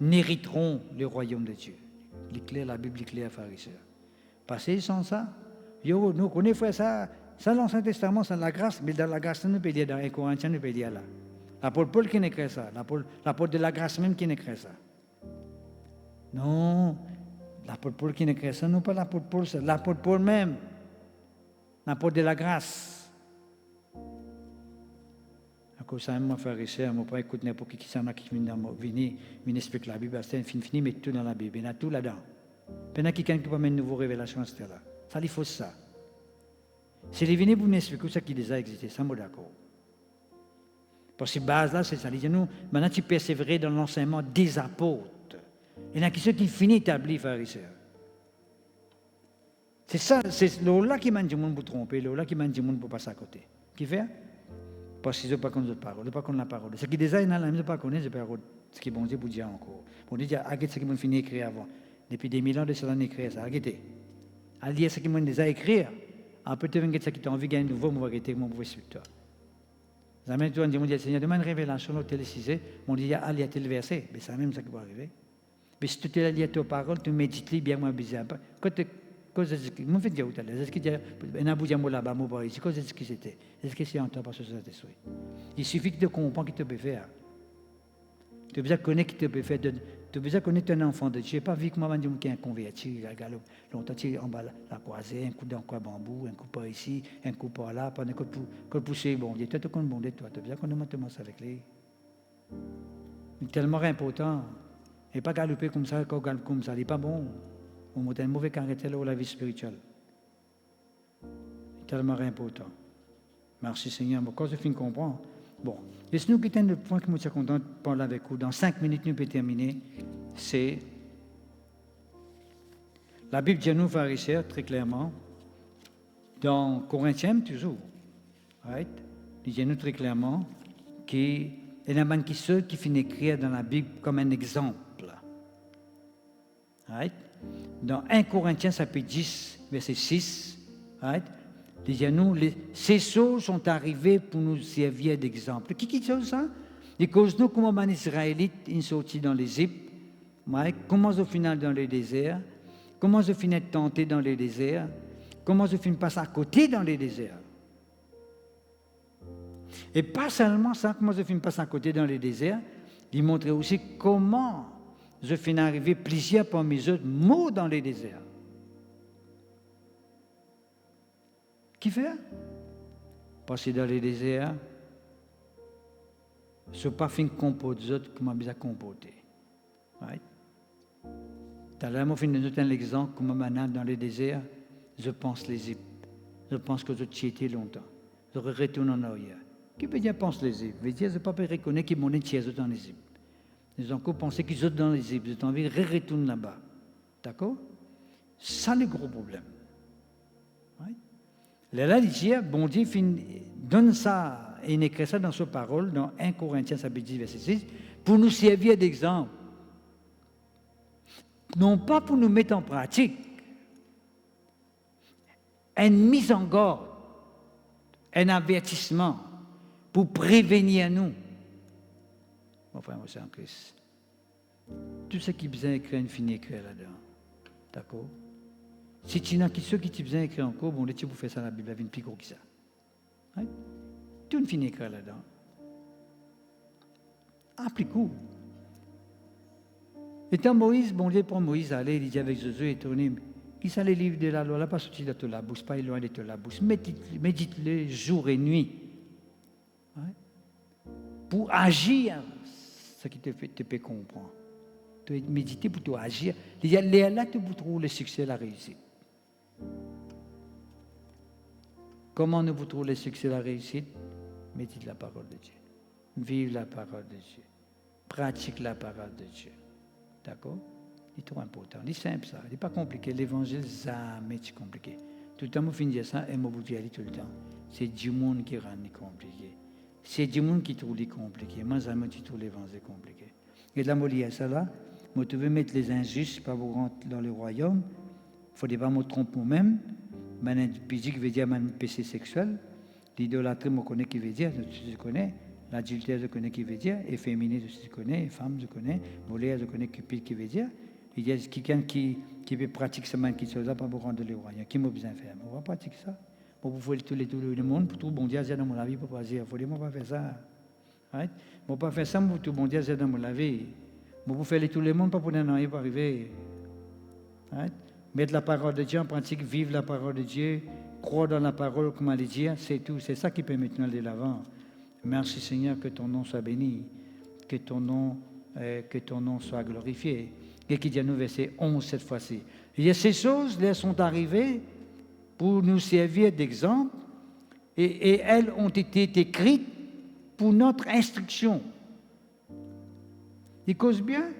[SPEAKER 2] n'hériteront le royaume de Dieu. La Bible est claire, pharisiens. Passez sans ça. Nous connaissons ça. Ça, l'Ancien Testament, c'est la grâce, mais dans la grâce, nous peut dire dans 1 Corinthiens, nous peut dire là. L'apôtre Paul qui écrit ça, l'apôtre de la grâce même qui écrit ça. Non, l'apôtre Paul qui écrit ça, non pas l'apôtre Paul, c'est l'apôtre Paul même, l'apôtre de la grâce. À cause de ça, mon frère et sœur, je ne peux pas écouter n'importe qui s'en a qui vient expliquer la Bible, c'est fini, mais tout dans la Bible, il y a tout là-dedans. Il y a quelqu'un qui peut mettre une nouvelle révélation, etc. Ça, il faut ça. C'est les venus pour nous expliquer ça qui déjà existé, ça me d'accord. Parce que base là, c'est ça. Nous, maintenant, tu persévérer dans l'enseignement des apôtres. Il y en a qui ceux qui finissent établis, frères et sœurs. C'est ça, c'est là qui m'a dit monde pour tromper, là qui m'a dit monde pour passer à côté. Qui fait? Parce qu'ils n'ont pas connaître la parole, ils n'ont pas connaître la parole. Ce qui déjà, ils n'ont pas connaître, ce qui est bon Dieu pour dire encore. Bon Dieu, arrêtez ce qu'ils m'ont fini d'écrire avant. Depuis des millions de cela, écrire ça, arrêtez. À lire ce qu'ils m'ont déjà écrit. Après, tu vas qui t'a envie de gagner de nouveau, je vais arrêter mon mauvais toi. Jamais tu vas dire, Seigneur, demande une révélation, au télécisé, on dit, ah, il y a tel verset. Mais c'est même ça qui va arriver. Mais si tu te lis tes paroles, tu médites bien moins bizarre. Quand tu me fais dire, est-ce qu'il y a un aboudiamo là-bas, moi, ici, qu'est-ce que c'était? Est-ce que c'est en temps parce que ça t'est souhait? Il suffit que tu comprends qu'il te peut faire. Tu as besoin de connaître qu'il te peut faire. Tu as besoin de connaître un enfant de Dieu. Pas vu que moi, je dis un converti, longtemps, tu es en bas la croisée, un coup dans quoi bambou, un coup par ici, un coup par là, pas un coup pour pousser bon Dieu. Toi, tu connais bon Dieu, toi. Tu as besoin qu'on demande ça avec lui. C'est tellement important. Et pas galoper comme ça, comme ça. Il n'est pas bon. On a un mauvais caractère dans la vie spirituelle. C'est tellement important. Merci Seigneur. Mais quand je finis de comprendre, bon, laisse-nous quitter le point que je suis content de parler avec vous. Dans 5 minutes, nous pouvons terminer. C'est la Bible dit nous, frères et sœurs, très clairement, dans Corinthiens, toujours, right? Il dit nous très clairement qu'il y a un qui finit d'écrire dans la Bible comme un exemple. Right? dans 1 Corinthiens chapitre 10, verset 6, right? Il dit à nous, ces choses sont arrivées pour nous servir d'exemple. Qui dit ça? Et cause nous, comment les Israélites ils sont sortis dans l'Égypte, right? Comment ils finissent dans le désert, comment ils finissent tentés dans le désert, comment ils finissent passer à côté dans le désert. Et pas seulement ça, comment ils finissent passer à côté dans le désert, il montrait aussi comment je finis arriver plusieurs parmi eux morts dans les déserts. Qui fait? Passer dans les déserts, ce pas fin comporter les autres, comment bien comporter. Right? Tout à l'heure, je finis de donner l'exemple, comment maintenant dans les déserts, je pense l'Égypte. Je pense que je t'y étais longtemps. Je retourne en arrière. Qui veut dire pense l'Égypte? Veut dire je ne peux pas reconnaître qu'ils m'ont dit dans l'Égypte. Ils ont encore pensé qu'ils sont dans l'Égypte. Ils ont envie de retourner là-bas. D'accord? Ça, le gros problème. Right? Là, il dit, bon Dieu donne ça, et il écrit ça dans sa parole, dans 1 Corinthiens, chapitre 10, verset 6, pour nous servir d'exemple. Non pas pour nous mettre en pratique. Une mise en garde, un avertissement pour prévenir nous. Mon frère, moi, c'est en Christ. Tout ce qui besoin d'écrire, une finit écrire là-dedans. D'accord? Si tu n'as que ceux qui te besoin d'écrire encore, bon, tu peux faire ça dans la Bible, elle vient plus gros que ça. Right? Tout une finit écrire là-dedans. Applique-vous. Et quand Moïse, bon Dieu prend Moïse, allez, il dit avec Jésus et tourné, qui sont les livres de la loi, là, pas sorti de la bouche, pas loin de la bouche. Médite-le jour et nuit. Right? Pour agir ce qui te fait comprendre. Tu dois méditer pour toi agir. Il y a là que vous trouvez le succès et la réussite. Comment nous vous trouvez le succès et la réussite? Médite la parole de Dieu. Vive la parole de Dieu. Pratique la parole de Dieu. D'accord? C'est trop important. C'est simple ça. C'est pas compliqué. L'évangile, jamais c'est compliqué. Tout le temps, vous finissez ça et vous dites tout le temps. C'est du monde qui rend compliqué. C'est du monde qui trouve les compliqués. Moi, jamais tu trouves l'évangile compliqué. Et là, moi, il y a ça là. Moi, tu veux mettre les injustes, pas vous rentrer dans le royaume. Il ne faut pas me tromper moi-même. Maintenant, physique veut dire péché sexuel. L'idolâtrie, je connais qui veut dire, je connais. L'adultère, je connais qui veut dire. Efféminé, je connais. Femme, je connais. Molaire, je connais cupide qui veut dire. Il y a quelqu'un qui peut pratiquer ce man qui chose là, pas vous rendre dans le royaume. Qui m'a besoin de faire? On va pratiquer ça. Pour vous faire tout le monde, pour tout le bon Dieu, dans mon vie, pour pas dire, il faut pas faire ça. Right? Je ne pas faire ça, pour tout le bon Dieu, dans mon vie. Je vous faire tout le monde, pas pour rien pour arriver. Right? Mettre la parole de Dieu en pratique, vivre la parole de Dieu, croire dans la parole, comment le dire, c'est tout. C'est ça qui permet maintenant d'aller de l'avant. Merci Seigneur, que ton nom soit béni, que ton nom soit glorifié. Et qui dit à nous, verset 11 cette fois-ci. Et ces choses, elles sont arrivées pour nous servir d'exemple, et elles ont été écrites pour notre instruction. Il cause bien,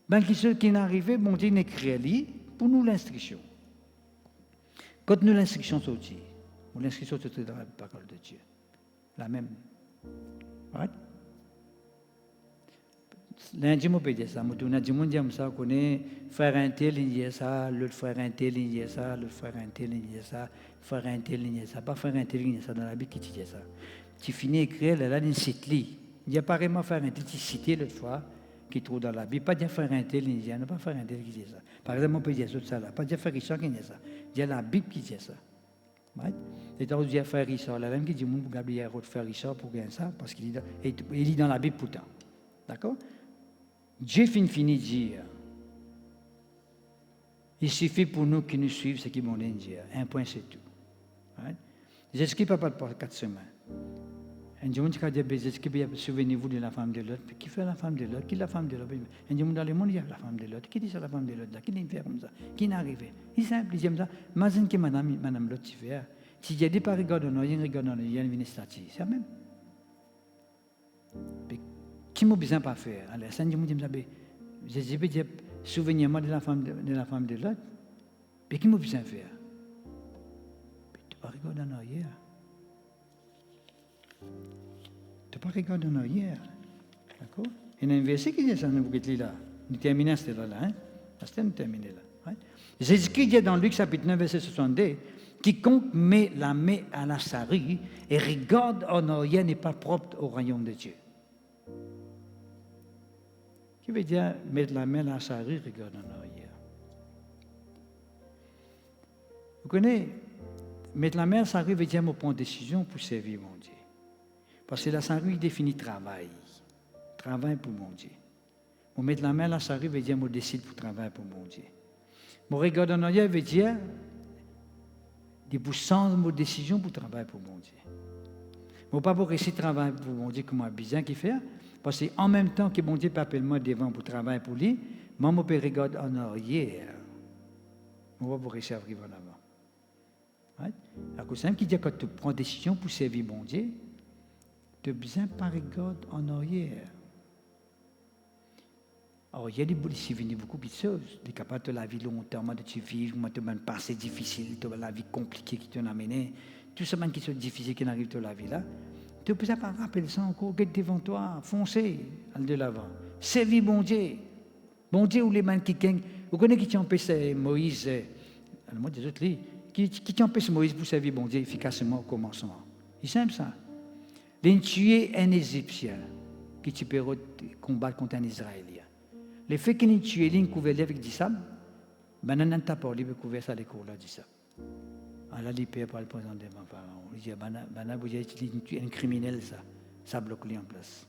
[SPEAKER 2] ben qui ceux qui n'arrivaient, bon Dieu n'écrit pour nous l'instruction. Quand nous l'instruction sortit, l'instruction sortit dans la parole de Dieu, la même. Right? Lundi, je peux dire ça. Je dis ça, qu'on est frère un tel, il dit ça, l'autre frère un tel, il dit ça, l'autre frère un tel, il dit ça, frère un tel, il dit ça, pas frère un tel, il dit ça dans la Bible qui dit ça. Tu finis d'écrire, là, il cite lui. Il n'y a pas vraiment frère un tel, tu cites l'autre fois, qui trouve dans la Bible, pas dire frère un tel, il dit ça, non, pas frère un tel qui dit ça. Par exemple, on peut dire ça là, pas dire frère Richard qui dit ça. Il y a la Bible qui dit ça. Right? Et quand on dit frère Richard, là, même qui dit, mon Gabriel, frère Richard, pour gagner ça, parce qu'il lit dans la Bible pourtant. D'accord? Dieu finit de dire, il suffit pour nous qui nous suivent ce qu'ils m'ont dit. Un point, c'est tout. Right? J'ai ce qui ne peut pas de 4 semaines. Un jour, on dit, souvenez-vous de la femme de l'autre. Qui fait la femme de l'autre? Qui est la femme de l'autre? Un jour, dans le monde, il y a la femme de l'autre. Qui dit ça, la femme de l'autre? Qui dit faire comme ça? Qui n'est arrivé? Il est simple, il dit ça. Imagine que madame l'autre, tu fais. Si il y a des pas regarder, il y a un regard, il y a une statue. C'est la même. Qui m'a besoin pas faire? Alors, ça, je me dis, je vais dire, souvenez-moi de la femme de l'autre. Mais qui m'a besoin faire? Tu ne peux pas regarder en arrière. Tu ne peux pas regarder en arrière. D'accord? Il y a un verset qui dit ça, nous vous là. Nous terminons ce là. Hein? C'est terminé là. Right? Jésus-Christ dit dans Luc chapitre 9, verset 62, quiconque met la main à la charrue et regarde en arrière n'est pas propre au royaume de Dieu. Qui veut dire mettre la main à la charrue, regarde en arrière. Vous connaissez, mettre la main à la charrue veut dire prendre une décision pour servir mon Dieu. Parce que la charrue définit travail. Travail pour mon Dieu. Pour mettre la main à la charrue veut dire je décide pour travailler pour mon Dieu. Mon regard en arrière veut dire de pour changer mon décision pour travailler pour mon Dieu. Je ne pas pour essayer de travailler pour mon Dieu comme un bizarre qui fait, parce qu'en même temps que mon Dieu appelle moi devant pour travailler pour lui, moi je peux regarder en arrière. Je ne vais pas pour essayer d'arriver en avant. Right? Alors, c'est qui dit que quand tu prends une décision pour servir mon Dieu, tu as besoin de pas regarder en arrière. Alors, il y a des beaucoup de choses. Tu es capable de la vie longtemps, de tu vivre, de un passé difficile, de la vie compliquée qui t'a amené. Tout ça qui sont difficiles qui n'arrivent dans la vie là. Tu ne peux pas rappeler ça encore, get devant toi, foncez, allez de l'avant. Servir bon Dieu. Bon Dieu ou les mains qui gagnent. Vous connaissez qui empêche Moïse, moi des autres, qui empêche Moïse pour servir bon Dieu efficacement au commencement. C'est simple ça. Il tuer un Égyptien qui tu peux combattre contre un Israélien. Le fait qu'il ait tué l'un couvert avec du sable, ben on n'a pas libre couvert ça les cours là du sable. Alors il perd pas le présent devant Pharaon. Il dit ben vous avez un criminel ça bloque lui en place.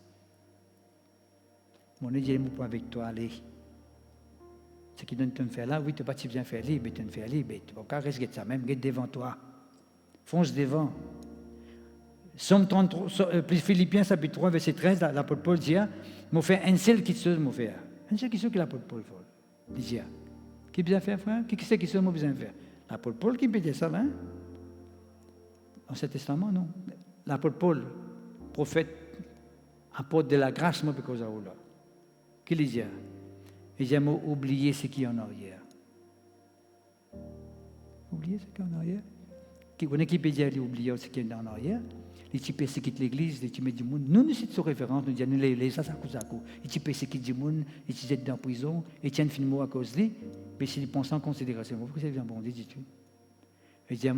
[SPEAKER 2] Mon Dieu moi pas avec toi allez. Ce qui donne te faire là, oui tu pas si bien faire libre, mais tu ne faire libre, tu vas pas rester ça même get devant toi. Fonce devant. Somme 33 Philippiens chapitre 3 verset 13 l'apôtre Paul dit m'a fait un seul qui chose m'a fait. Un seul qui chose que l'apôtre Paul dit qui bien faire frère qui c'est qui chose m'a besoin faire. L'apôtre Paul qui peut dire ça là hein? Ancien Testament non. L'apôtre Paul prophète apôtre de la grâce moi parce là. Qui lui dit il dit m'a oublier ce qui est en arrière. Oublier ce qui est en arrière. Qui connaît qui peut dire oublier ce qui est en arrière. Les types qui quittent l'église, les types du monde. Nous, nous sommes sur référence, nous disons, les ça, ça, les types qui quittent du monde, les types dans la prison, et tiennent finalement à cause de lui, mais s'ils pensent en considération, pourquoi c'est bien bon, dis-tu? Et dis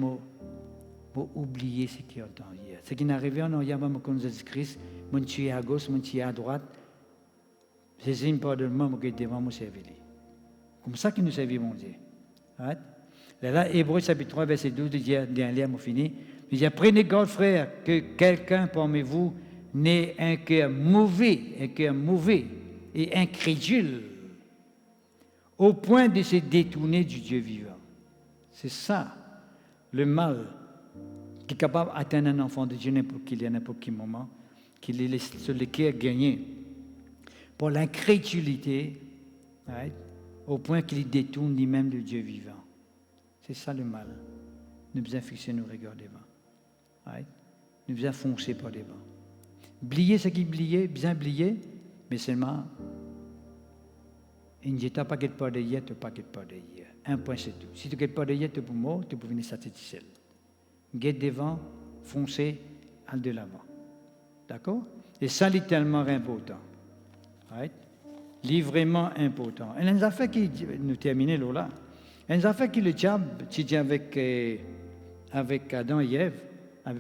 [SPEAKER 2] pour oublier ce qui est en arrière. Ce qui est arrivé en arrière, même quand Jésus-Christ, mon tué à gauche, mon tué à droite, c'est une part de moi qui est devant mon service. Comme ça que nous servons mon Dieu. Right? Là, Hébreux chapitre 3, verset 12, il dit, dernier mot fini. Il dit, prenez garde, frère, que quelqu'un parmi vous n'ait un cœur mauvais et incrédule, au point de se détourner du Dieu vivant. C'est ça, le mal, qui est capable d'atteindre un enfant de Dieu n'importe quel moment, qu'il est sur le cœur gagné, pour l'incrédulité, right, au point qu'il détourne lui-même du Dieu vivant. C'est ça le mal. Nous devons fixer nos regards devant. Right? Nous devons foncer par devant. Blier ce qui blier, bien blier, mais seulement, il ne dit pas qu'il n'y a pas de hier, tu n'as pas de hier. Un point, c'est tout. Si tu n'as pas de hier, tu peux mourir, tu peux venir satisfaire. Guette devant, foncer, aller de l'avant. D'accord? Et ça, c'est tellement important. Right? C'est vraiment important. Et les affaires qui nous terminons là, les affaires qui le diable, tu dis avec Adam et Ève,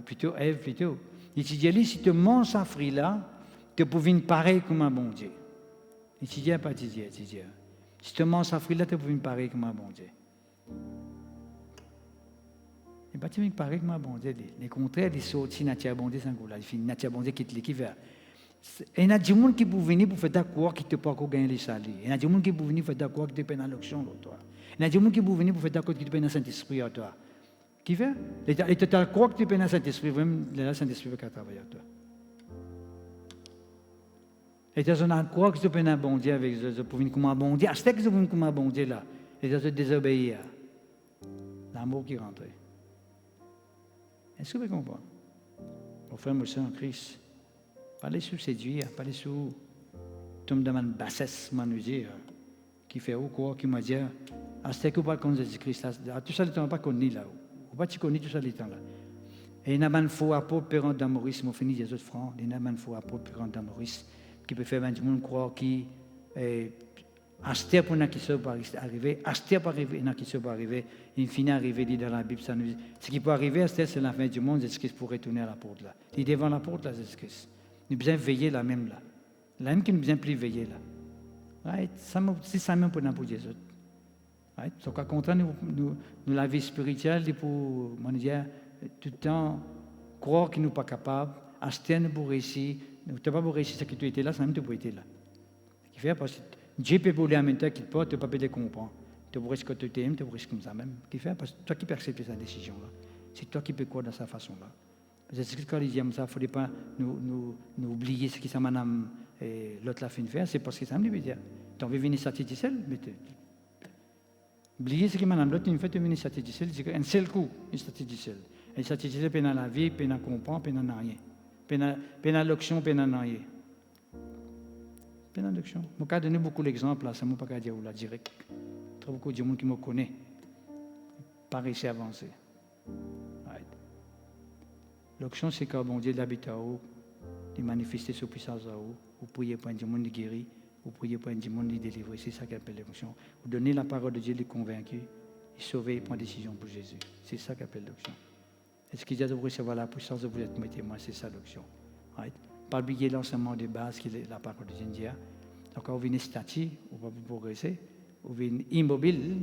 [SPEAKER 2] plutôt Ève plutôt. Il dit si tu manges ce fruit là, tu peux venir pareil comme un bon Dieu. Il dit pas tu dis. Si tu manges ce fruit là, tu peux venir pareil comme un bon Dieu. Et pas tu venir pareil comme un bon Dieu. Les contraires, ils sortent si nature bon Dieu sans goût là, il finit nature bon Dieu qui te l'équivalent. Et il y a des gens qui peuvent venir pour faire d'accord qui ne peuvent pas gagner les salaires. Il y a des gens qui peuvent venir pour faire d'accord qui te peuvent dans l'onction toi. Il y a des gens qui peuvent venir pour faire d'accord qui te peuvent dans le Saint-Esprit à toi. Qui fait? Et tu as croire que tu peines dans le Saint-Esprit, même le Saint-Esprit va travailler à toi. Et tu as croire que tu peines un bon Dieu avec eux, pour venir comme un bon Dieu. À ce que tu viens comme un bon Dieu là, et tu as désobéi. L'amour qui rentre. Est-ce que vous comprenez? Mon frère, mon soeur en Christ. Parlez sous séduire, parlez sous tombe dans une bassesse, dire, qui fait ou quoi, qui m'a dit, à ce que vous parlez contre Jésus-Christ, tout ça, tu n'as pas connu là. Vous pas connais tout ça, les temps là. Et il y a un faux apôtre, Pérant d'Amoris, m'ont fini des autres francs, il y a un faux apôtre, Pérant d'Amoris, qui peut faire 20 monde croire qui Astère pour qui sont arriver, Astère pour arriver, qui sont arriver, il finit arriver dit dans la Bible, ça nous dit, ce qui peut arriver, Astère, c'est la fin du monde, Jésus-Christ pour retourner à la porte là. Il est devant la porte là, Jésus-Christ. Nous besoin veiller là même là. Là même qui nous besoin plus veiller là. Right? C'est ça même pour nous pour Jésus. Right? Donc à contraire, nous la vie spirituelle, pour dire, tout le temps, croire qu'il n'est pas capable, Astère nous pour réussir, nous n'avons pas pour réussir ce que tu étais là, ça même tu pour être là. Ce qui fait parce que Dieu peut vous dire en même temps qu'il peut, tu ne peux pas te comprendre. Tu pourrais ce que tu aimes, tu pourrais ce comme ça même. Ce qui fait parce que toi qui peux accepter sa décision là. C'est toi qui peux croire dans sa façon là. Parce que quand il dit ça, il ne faut pas nous oublier ce que ça madame l'autre la fin de faire, c'est parce que ça me dit dire. Tu veux venir satisfaire, mais oublier ce que madame l'autre une fois tu veux venir satisfaire, c'est un seul coup, il satisfaire. Et satisfaire peine à la vie, peine à comprendre, peine à rien. Peine à l'action, peine à rien. Je vais donner beaucoup d'exemples, là, ça ne m'a pas dire là direct. Il y a beaucoup de gens qui me connaissent, pas réussi à avancer. Right. L'action, c'est quand bon Dieu l'habite à vous, de manifester sa puissance à vous, vous priez pour un monde guéri, vous priez pour un monde délivré, c'est ça qu'on appelle l'action. Vous donnez la parole de Dieu, les convaincus, il sauve et prend décision pour Jésus. C'est ça qu'on appelle l'action. Est-ce qu'il y a de recevoir la puissance de vous être mes témoins, c'est ça l'action. Right. Pas oublier l'enseignement de base qui est la parole de Dieu. Donc, quand vous venez statique, vous ne pouvez pas progresser. Vous venez immobile,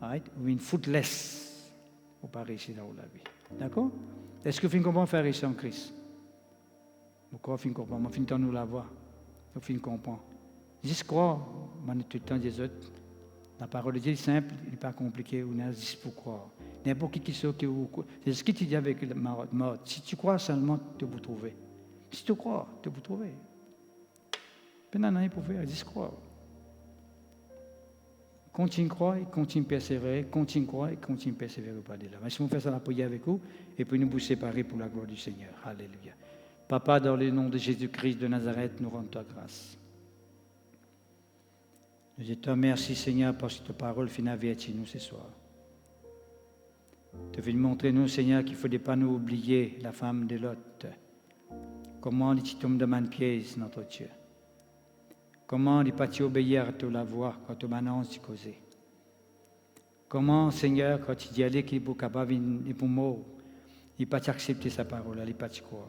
[SPEAKER 2] right? Vous venez footless. Vous ne pouvez pas réussir dans la vie. D'accord? Est-ce que vous comprenez faire réussir en Christ? Pourquoi vous comprenez? Vous finissez nous la voir. Vous finissez comprendre. Juste croire, tout le temps des autres. La parole de Dieu est simple, il n'est pas compliqué. On a juste pour croire. N'importe qui soit que vous. C'est ce qu'il dit avec le mode. Si tu crois seulement, tu peux vous trouver. Si tu crois, tu peux trouver. Pendant pour faire, juste croire. Continue à croire et continue à persévérer, continue à croire et continue à persévérer au pas de là. Mais si on fait ça la prière avec vous, et puis nous vous séparer pour la gloire du Seigneur. Alléluia. Papa, dans le nom de Jésus-Christ de Nazareth, nous rendons ta grâce. Je te remercie, Seigneur, parce que ta parole finit avec nous ce soir. Tu veux montrer nous, Seigneur, qu'il ne faut pas nous oublier la femme de Lot. Comment tu tombes de ma pièce, notre Dieu. Comment ne pas obéir à ta voix quand tu m'annonces de causer. Comment, Seigneur, quand tu dis aller qu'il est capable de pour mort, il ne pas accepter sa parole, il ne pas croire.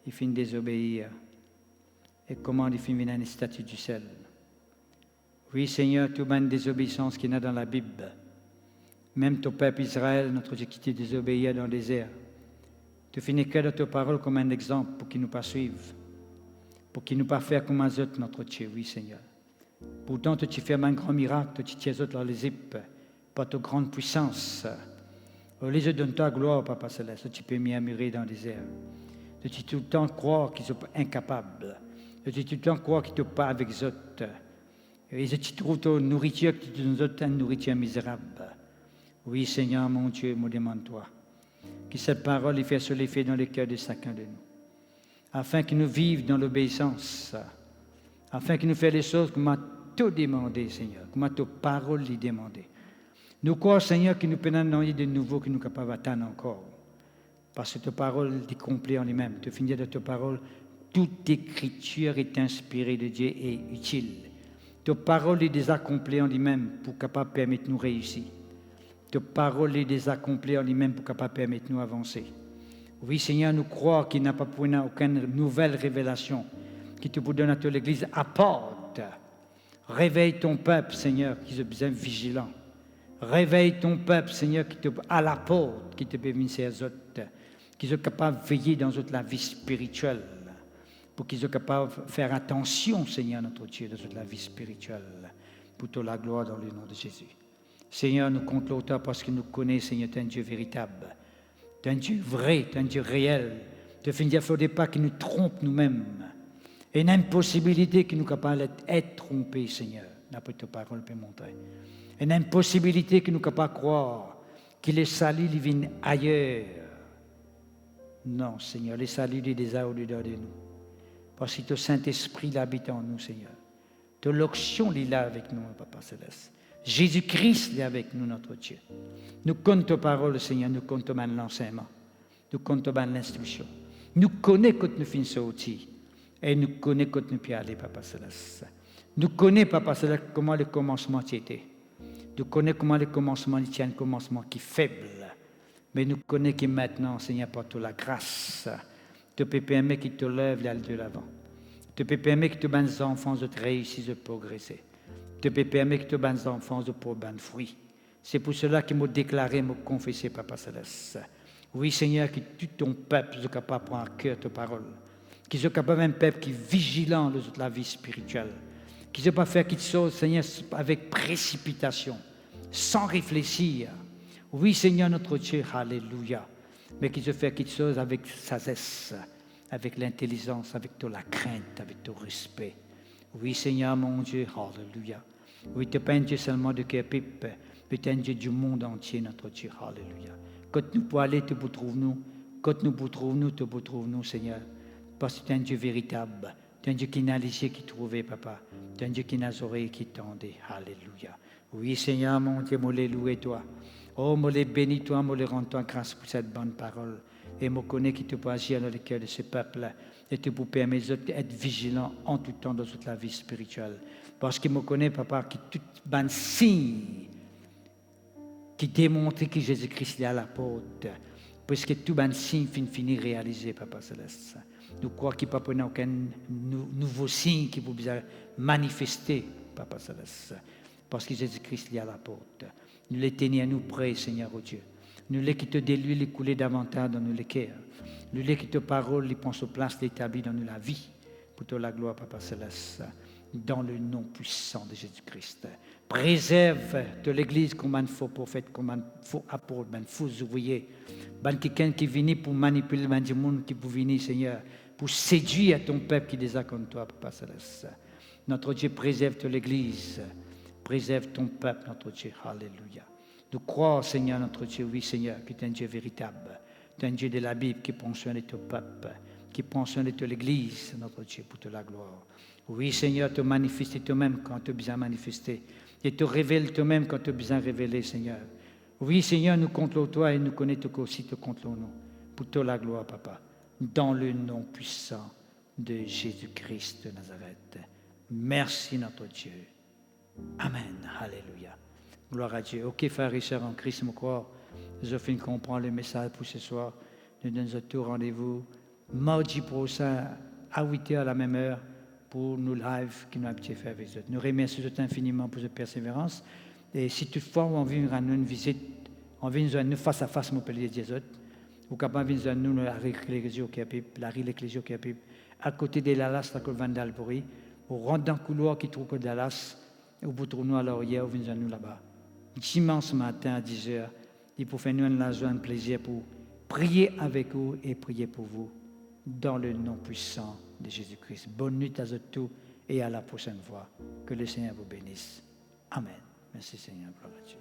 [SPEAKER 2] Il finit désobéir. Et comment il finit venir un statut du sel. Oui, Seigneur, toute bonne désobéissance qu'il y a dans la Bible. Même ton peuple Israël, notre Dieu, qui t'a désobéi dans le désert. Tu finis que de ta parole comme un exemple pour qu'ils nous pas suivent. Pour qu'ils nous pas fassent comme les autres, notre Dieu, oui, Seigneur. Pourtant, tu fais un grand miracle, tu tiens les autres dans les épes, par ta grande puissance. Les autres donnent ta gloire, Papa Céleste, tu peux m'y admirer dans le désert. Tu tout le temps croire qu'ils sont incapables. Tu tout le temps croire qu'ils ne sont pas avec les autres. Et tu trouves ta nourriture, que tu nous autres une nourriture misérable. Oui, Seigneur, mon Dieu, me demande-toi. Que cette parole y fasse l'effet dans le cœur de chacun de nous. Afin que nous vivions dans l'obéissance. Afin que nous fassions les choses que m'a tout demandé, Seigneur. Que m'a ta parole lui demandé. Nous croyons, Seigneur, que nous pouvons de nouveau, que nous sommes capables d'attendre encore. Parce que ta parole est complète en lui-même. Tu finis de ta parole, toute écriture est inspirée de Dieu et utile. Ta parole est déjà complète en lui-même pour capable permettre de nous réussir. Ta parole est déjà complète en lui-même pour capable permettre de nous avancer. Oui, Seigneur, nous croyons qu'il n'a pas pour nous aucune nouvelle révélation qui te donne à toute l'Église. Apporte. Réveille ton peuple, Seigneur, qui est bien vigilant. Réveille ton peuple, Seigneur, qui est à la porte, qui te bénisse les autres, qui sont capables de veiller dans toute la vie spirituelle, pour qu'ils soient capables de faire attention, Seigneur, notre Dieu, dans toute la vie spirituelle, pour toute la gloire dans le nom de Jésus. Seigneur, nous comptons l'auteur parce que nous connaissons, Seigneur, tu es un Dieu véritable. Tu es un Dieu vrai, tu es un Dieu réel. Tu fais dire, il ne faudrait pas qu'il nous trompe nous-mêmes. Et une impossibilité que nous sommes capables d'être trompés, Seigneur. D'après ta parole, peut montrer. Une impossibilité que nous sommes capables de croire que les saluts viennent ailleurs. Non, Seigneur, les saluts sont déjà au-dedans de nous. Parce que ton Saint-Esprit habite en nous, Seigneur. Ton l'onction est là avec nous, Papa Céleste. Jésus-Christ est avec nous, notre Dieu. Nous comptons ta parole, Seigneur, nous comptons l'enseignement, nous comptons l'instruction. Nous connaissons quand nous finissons aussi, et nous connaissons quand nous pouvons aller, Papa Céleste. Nous connaissons, Papa Céleste, comment le commencement était. Nous connaissons comment le commencement était un commencement qui est faible. Mais nous connaissons que maintenant, Seigneur, par toute la grâce, tu peux permettre qu'il te lève l'aile de l'avant. Tu peux permettre que tes enfants de réussissent de progresser. Tu peux permettre que tes enfants de produire des fruits. C'est pour cela qu'ils m'ont déclaré, m'ont confessé, Papa Céleste. Oui, Seigneur, que tout ton peuple soit capable de prendre à cœur tes paroles. Qu'ils soient capables d'un peuple qui est vigilant de la vie spirituelle. Qu'ils ne soient pas faire quelque chose, Seigneur, avec précipitation, sans réfléchir. Oui, Seigneur, notre Dieu, alléluia. Mais qu'ils se fassent quelque chose avec sagesse, avec l'intelligence, avec de la crainte, avec du respect. Oui, Seigneur, mon Dieu, alléluia. Oui, tu n'es pas un Dieu seulement de cœur pipe, mais tu es un Dieu du monde entier, notre Dieu, alléluia. Quand nous pouvons aller, tu peux trouver nous. Quand nous pouvons trouver nous, tu peux trouver nous, Seigneur. Parce que tu es un Dieu véritable. Tu es un Dieu qui n'a les yeux qui trouvait, Papa. Tu es un Dieu qui n'a les oreilles qui tendait. Alléluia. Oui, Seigneur, mon Dieu, moi les louer toi. Oh, moi les bénis toi, moi les rends toi grâce pour cette bonne parole. Et moi connais qui te peut agir dans le cœur de ce peuple. Et tu peux permettre d'être vigilant en tout temps dans toute la vie spirituelle. Parce que moi connais, Papa, que tout bon signe qui démontre que Jésus-Christ est à la porte. Parce que tout bon signe finit réalisé, Papa Céleste. Nous croyons qu'il n'y a pas aucun nouveau signe qui vous manifester, Papa Céleste. Parce que Jésus-Christ est à la porte. Nous les tenons à nous près, Seigneur oh Dieu. Nous les qui te déluent, les couler davantage dans nos cœurs. Nous les qui te parole, les prend sur place, l'établit dans nous la vie. Pour te la gloire, Papa Céleste. Dans le nom puissant de Jésus-Christ. Préserve de l'Église comme un faux prophète, comme un faux apôtre, un faux ouvrier. Quelqu'un qui vient pour manipuler le monde qui peut venir, Seigneur, pour séduire ton peuple qui désire contre toi, Papa Céleste. Notre Dieu, préserve de l'Église. Préserve ton peuple, notre Dieu. Alléluia. Nous croyons, Seigneur, notre Dieu, oui, Seigneur, que tu es un Dieu véritable. Tu es un Dieu de la Bible qui prend soin de ton peuple, qui prend soin de l'Église, notre Dieu, pour te la gloire. Oui, Seigneur, te manifester toi-même quand tu as besoin de manifester. Et te révèle toi-même quand tu as besoin de révéler, Seigneur. Oui, Seigneur, nous comptons toi et nous connaissons aussi te comptons nous. Pour te la gloire, Papa. Dans le nom puissant de Jésus-Christ de Nazareth. Merci, notre Dieu. Amen. Alléluia. Gloire à Dieu. Ok, frères et sœurs en Christ, je crois. Je finis de comprendre le message pour ce soir. Nous donnons tout rendez-vous mardi prochain à 8h à la même heure pour nos lives qui nous avons fait avec eux. Nous remercions infiniment pour cette persévérance. Et si toutefois on vient rendre une visite, on vient nous face à face, mon Père Jésus, ou capable de venir nous la réclésion qui est à côté de Dallas, la colonne d'Albury, on rentre dans le couloir qui trouve que Dallas, et vous trouvez nous à l'arrière, vous venez nous là-bas. Dimanche matin à 10h, il faut faire nous un plaisir pour prier avec vous et prier pour vous dans le nom puissant de Jésus-Christ. Bonne nuit à tous et à la prochaine fois. Que le Seigneur vous bénisse. Amen. Merci Seigneur. Gloire à Dieu.